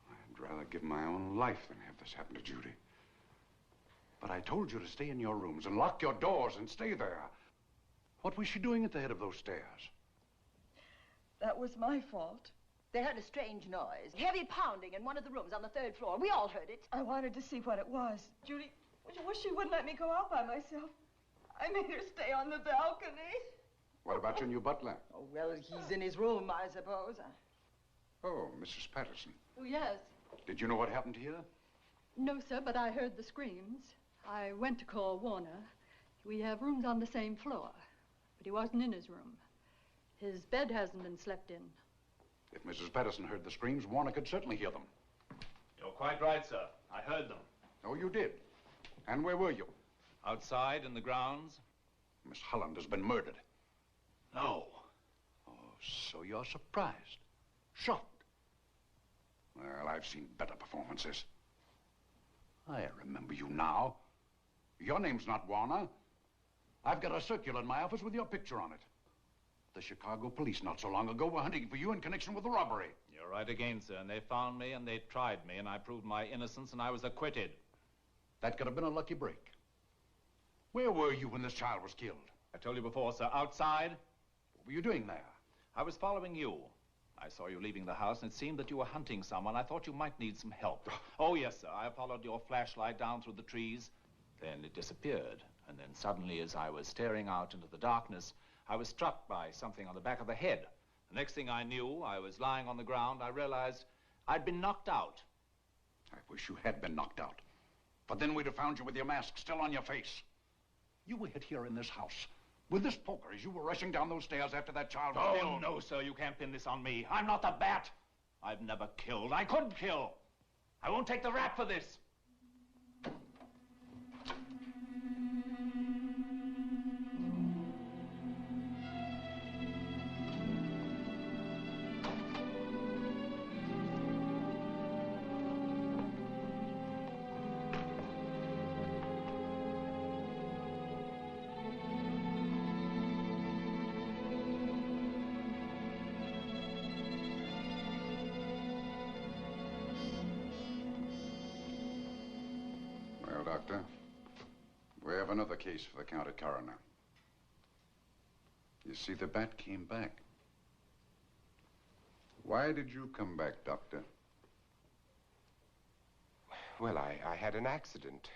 I'd rather give my own life than have this happen to Judy. But I told you to stay in your rooms and lock your doors and stay there. What was she doing at the head of those stairs? That was my fault. They heard a strange noise. Heavy pounding in one of the rooms on the 3rd floor. We all heard it. I wanted to see what it was. Judy, I wish she wouldn't let me go out by myself. I made her stay on the balcony. What about your new butler? Oh, well, he's in his room, I suppose. Oh, Mrs. Patterson. Oh, yes. Did you know what happened here? No, sir, but I heard the screams. I went to call Warner. We have rooms on the same floor, but he wasn't in his room. His bed hasn't been slept in. If Mrs. Patterson heard the screams, Warner could certainly hear them. You're quite right, sir. I heard them. Oh, you did? And where were you? Outside in the grounds. Miss Holland has been murdered. No. Oh, so you're surprised. Shocked. Well, I've seen better performances. I remember you now. Your name's not Warner. I've got a circular in my office with your picture on it. The Chicago police not so long ago were hunting for you in connection with the robbery. You're right again, sir. And they found me and they tried me and I proved my innocence and I was acquitted. That could have been a lucky break. Where were you when this child was killed? I told you before, sir. Outside. What were you doing there? I was following you. I saw you leaving the house and it seemed that you were hunting someone. I thought you might need some help. Oh, yes, sir. I followed your flashlight down through the trees. Then it disappeared. And then suddenly, as I was staring out into the darkness, I was struck by something on the back of the head. The next thing I knew, I was lying on the ground. I realized I'd been knocked out. I wish you had been knocked out. But then we'd have found you with your mask still on your face. You were hit here in this house with this poker as you were rushing down those stairs after that child was killed. Oh, no, sir. You can't pin this on me. I'm not the bat. I've never killed. I couldn't kill. I won't take the rap for this. Doctor. We have another case for the county coroner. You see, the bat came back. Why did you come back, Doctor? Well, I had an accident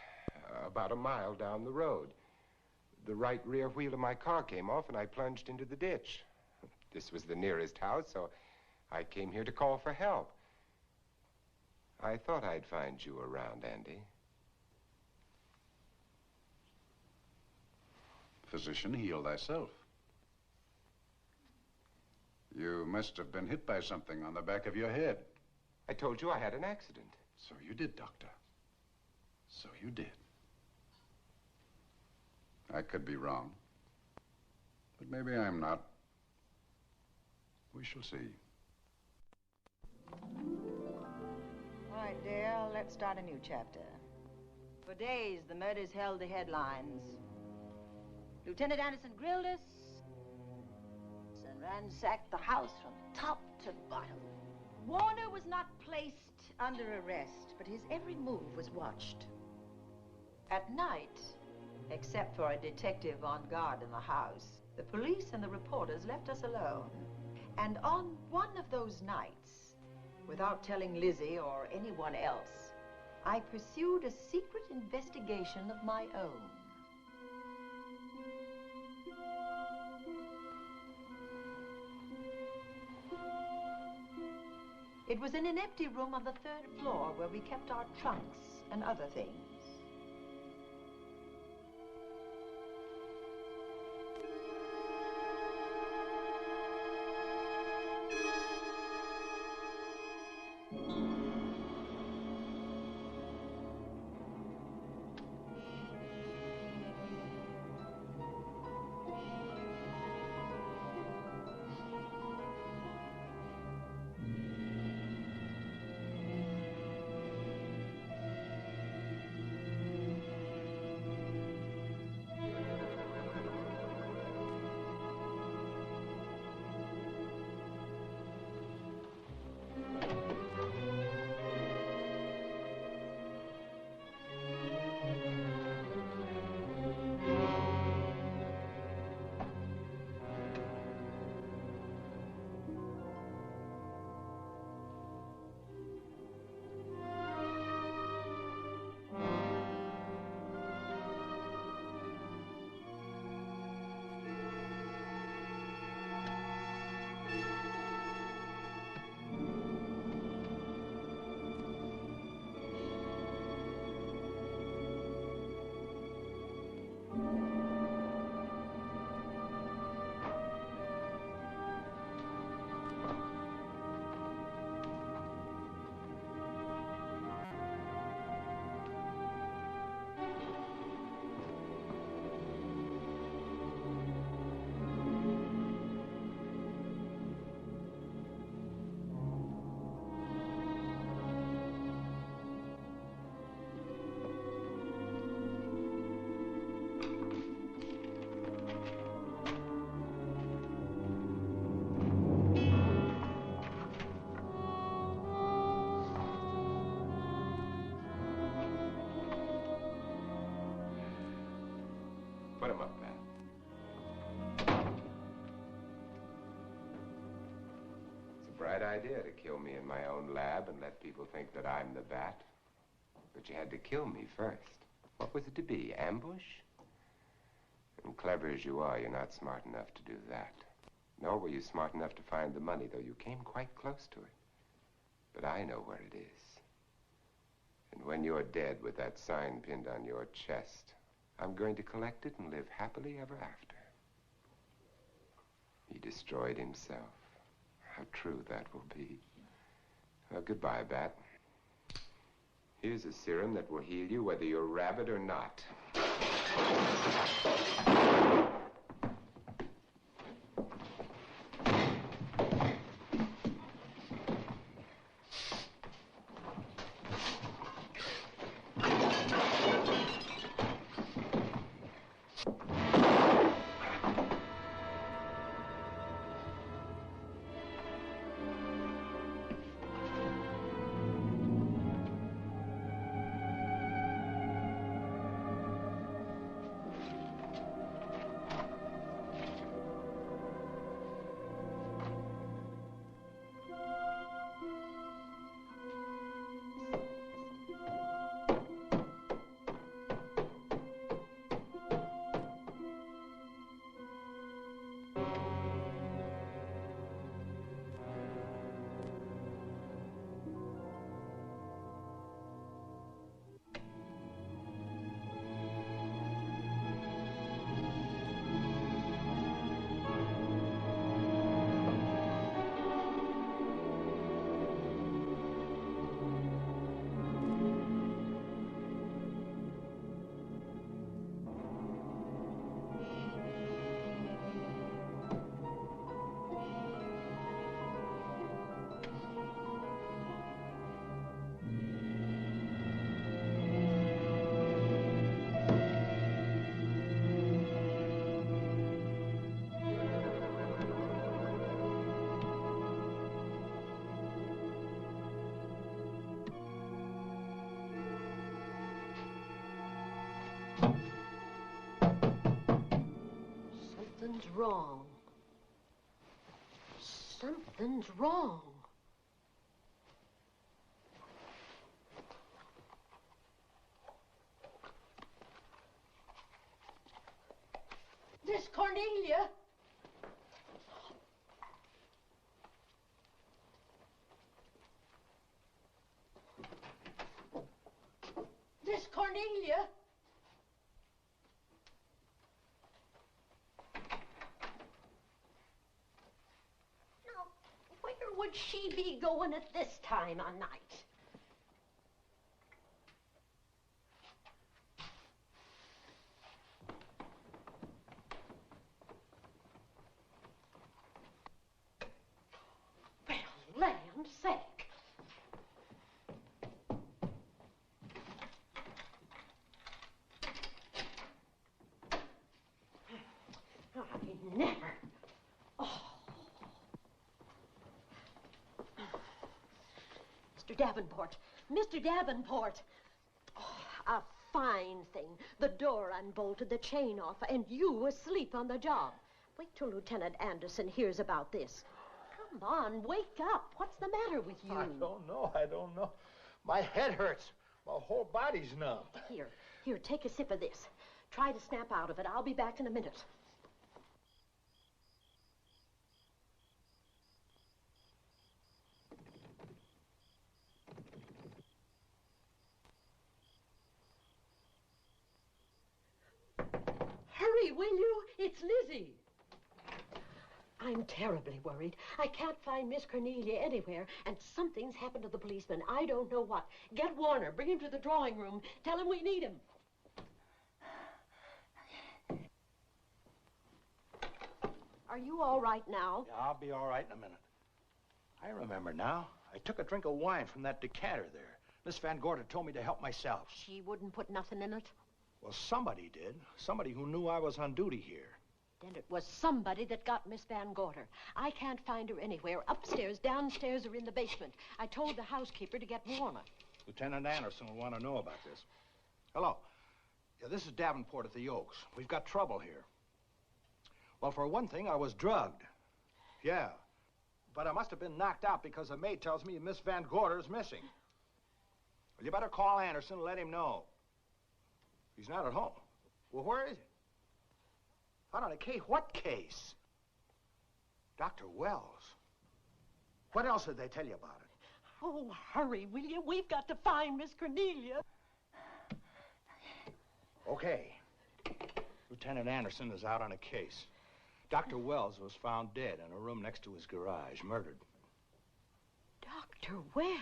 about a mile down the road. The right rear wheel of my car came off and I plunged into the ditch. This was the nearest house, so I came here to call for help. I thought I'd find you around, Andy. Physician, heal thyself. You must have been hit by something on the back of your head. I told you I had an accident. So you did, Doctor. So you did. I could be wrong. But maybe I'm not. We shall see. All right, Dale, let's start a new chapter. For days, the murders held the headlines. Lieutenant Anderson grilled us and ransacked the house from top to bottom. Warner was not placed under arrest, but his every move was watched. At night, except for a detective on guard in the house, the police and the reporters left us alone. And on one of those nights, without telling Lizzie or anyone else, I pursued a secret investigation of my own. It was in an empty room on the 3rd floor where we kept our trunks and other things. Put him up, Bat. It's a bright idea to kill me in my own lab and let people think that I'm the Bat. But you had to kill me first. What was it to be, ambush? And clever as you are, you're not smart enough to do that. Nor were you smart enough to find the money, though you came quite close to it. But I know where it is. And when you're dead with that sign pinned on your chest, I'm going to collect it and live happily ever after. He destroyed himself. How true that will be. Well, goodbye, Bat. Here's a serum that will heal you whether you're rabid or not. Something's wrong. Something's wrong. Miss Cornelia! Miss Cornelia! Where would she be going at this time of night? Well, land's sake. I never. Mr. Davenport. Mr. Davenport. Oh, a fine thing. The door unbolted, the chain off, and you asleep on the job. Wait till Lieutenant Anderson hears about this. Come on, wake up. What's the matter with you? I don't know. My head hurts. My whole body's numb. Here, take a sip of this. Try to snap out of it. I'll be back in a minute. Hurry, will you? It's Lizzie. I'm terribly worried. I can't find Miss Cornelia anywhere, and something's happened to the policeman. I don't know what. Get Warner. Bring him to the drawing room. Tell him we need him. Are you all right now? Yeah, I'll be all right in a minute. I remember now. I took a drink of wine from that decanter there. Miss Van Gorder told me to help myself. She wouldn't put nothing in it? Well, somebody did. Somebody who knew I was on duty here. Then it was somebody that got Miss Van Gorder. I can't find her anywhere. Upstairs, downstairs, or in the basement. I told the housekeeper to get Warner. Lieutenant Anderson will want to know about this. Hello. Yeah, this is Davenport at the Oaks. We've got trouble here. Well, for one thing, I was drugged. Yeah. But I must have been knocked out because the maid tells me Miss Van Gorder's missing. Well, you better call Anderson and let him know. He's not at home. Well, where is he? Out on a case? What case? Dr. Wells. What else did they tell you about it? Oh, hurry, will you? We've got to find Miss Cornelia. Okay. Lieutenant Anderson is out on a case. Dr. Wells was found dead in a room next to his garage, murdered. Dr. Wells?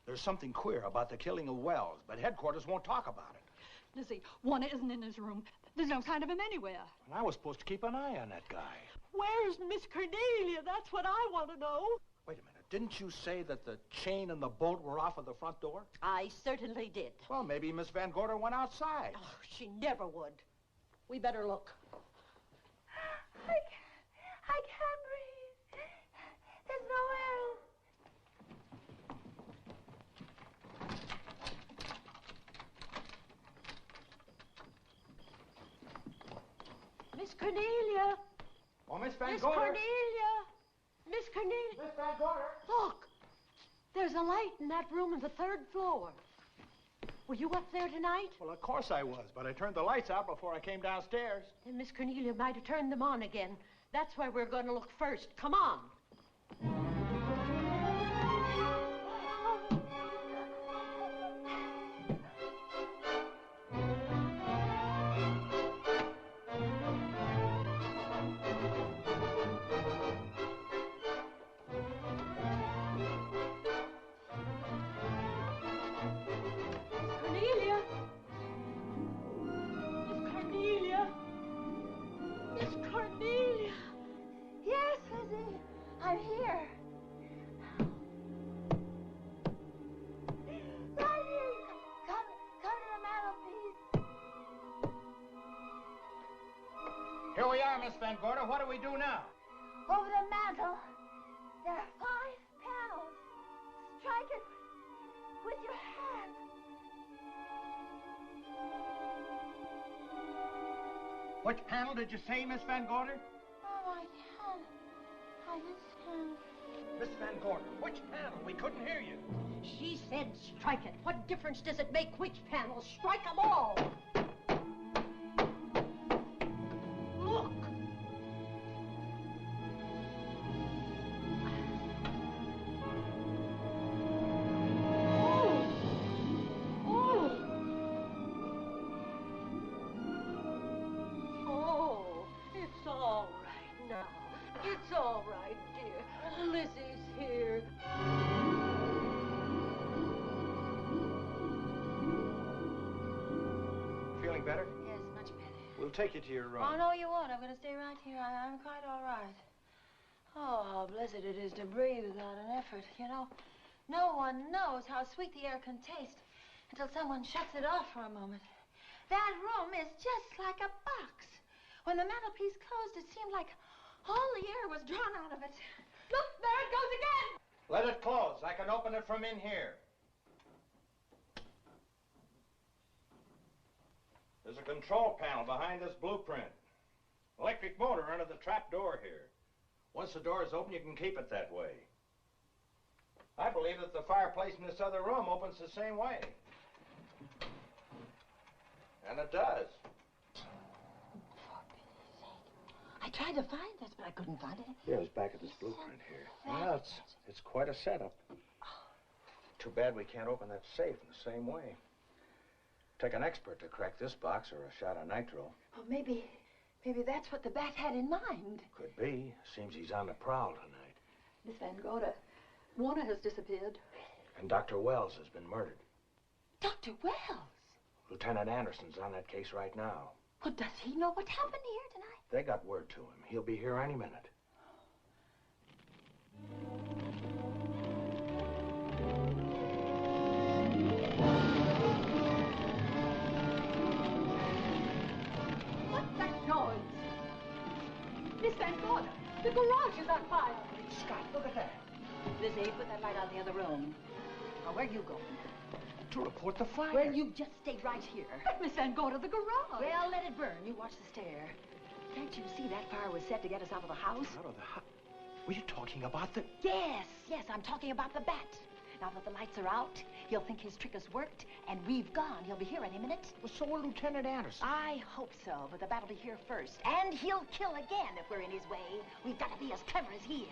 There's something queer about the killing of Wells, but headquarters won't talk about it. Lizzie, Warner isn't in his room. There's no sign of him anywhere. And I was supposed to keep an eye on that guy. Where's Miss Cornelia? That's what I want to know. Wait a minute. Didn't you say that the chain and the bolt were off of the front door? I certainly did. Well, maybe Miss Van Gorder went outside. Oh, she never would. We better look. I can't breathe. There's no air. Miss Cornelia. Oh, Miss Van Miss Gorder. Cornelia. Miss Cornelia. Miss Van Gorder. Look. There's a light in that room on the 3rd floor. Were you up there tonight? Well, of course I was, but I turned the lights out before I came downstairs. Then Miss Cornelia might have turned them on again. That's why we're going to look first. Come on. Here we are, Miss Van Gorder. What do we do now? Over the mantel, there are 5 panels. Strike it with your hand. Which panel did you say, Miss Van Gorder? Oh, I can't. I just can't. Miss Van Gorder, which panel? We couldn't hear you. She said strike it. What difference does it make which panel? Strike them all. Look. Oh, it's all right now. It's all right, dear. Lizzie's here. Feeling better? Yes, much better. We'll take you to your room. Oh, no, you won't. I'm going to stay right here. I'm quite all right. Oh, how blessed it is to breathe without an effort. You know, no one knows how sweet the air can taste until someone shuts it off for a moment. That room is just like a box. When the mantelpiece closed, it seemed like all the air was drawn out of it. Look, there it goes again. Let it close. I can open it from in here. There's a control panel behind this blueprint. Electric motor under the trap door here. Once the door is open, you can keep it that way. I believe that the fireplace in this other room opens the same way. And it does. I tried to find this, but I couldn't find it. Yeah, it's back at this blueprint here. Well, it's quite a setup. Too bad we can't open that safe in the same way. Take an expert to crack this box or a shot of nitro. Well, maybe that's what the bat had in mind. Could be. Seems he's on the prowl tonight. Miss Van Gorder, Warner has disappeared. And Dr. Wells has been murdered. Dr. Wells? Lieutenant Anderson's on that case right now. Well, does he know what happened here tonight? They got word to him. He'll be here any minute. What's that noise? Miss Van Gorder, the garage is on fire. Scott, look at that. Lizzie, put that light out in the other room. Now, where are you going? To report the fire. Well, you just stay right here. Miss Van Gorder, the garage. Well, let it burn. You watch the stair. Can't you see that fire was set to get us out of the house? Out of the house? Were you talking about the... Yes, I'm talking about the bat. Now that the lights are out, he'll think his trick has worked, and we've gone. He'll be here any minute. Well, so will Lieutenant Anderson. I hope so, but the bat will be here first. And he'll kill again if we're in his way. We've got to be as clever as he is.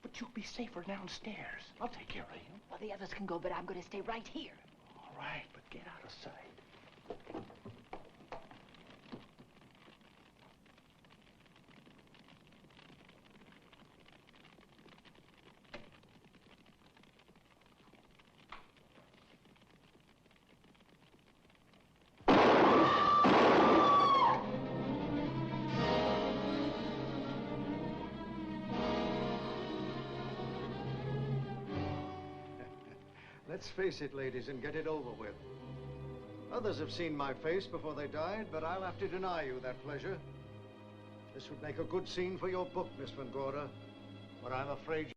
But you'll be safer downstairs. I'll take care of you. Well, the others can go, but I'm going to stay right here. All right, but get out of sight. Let's face it, ladies, and get it over with. Others have seen my face before they died, but I'll have to deny you that pleasure. This would make a good scene for your book, Miss Van Gorder, but I'm afraid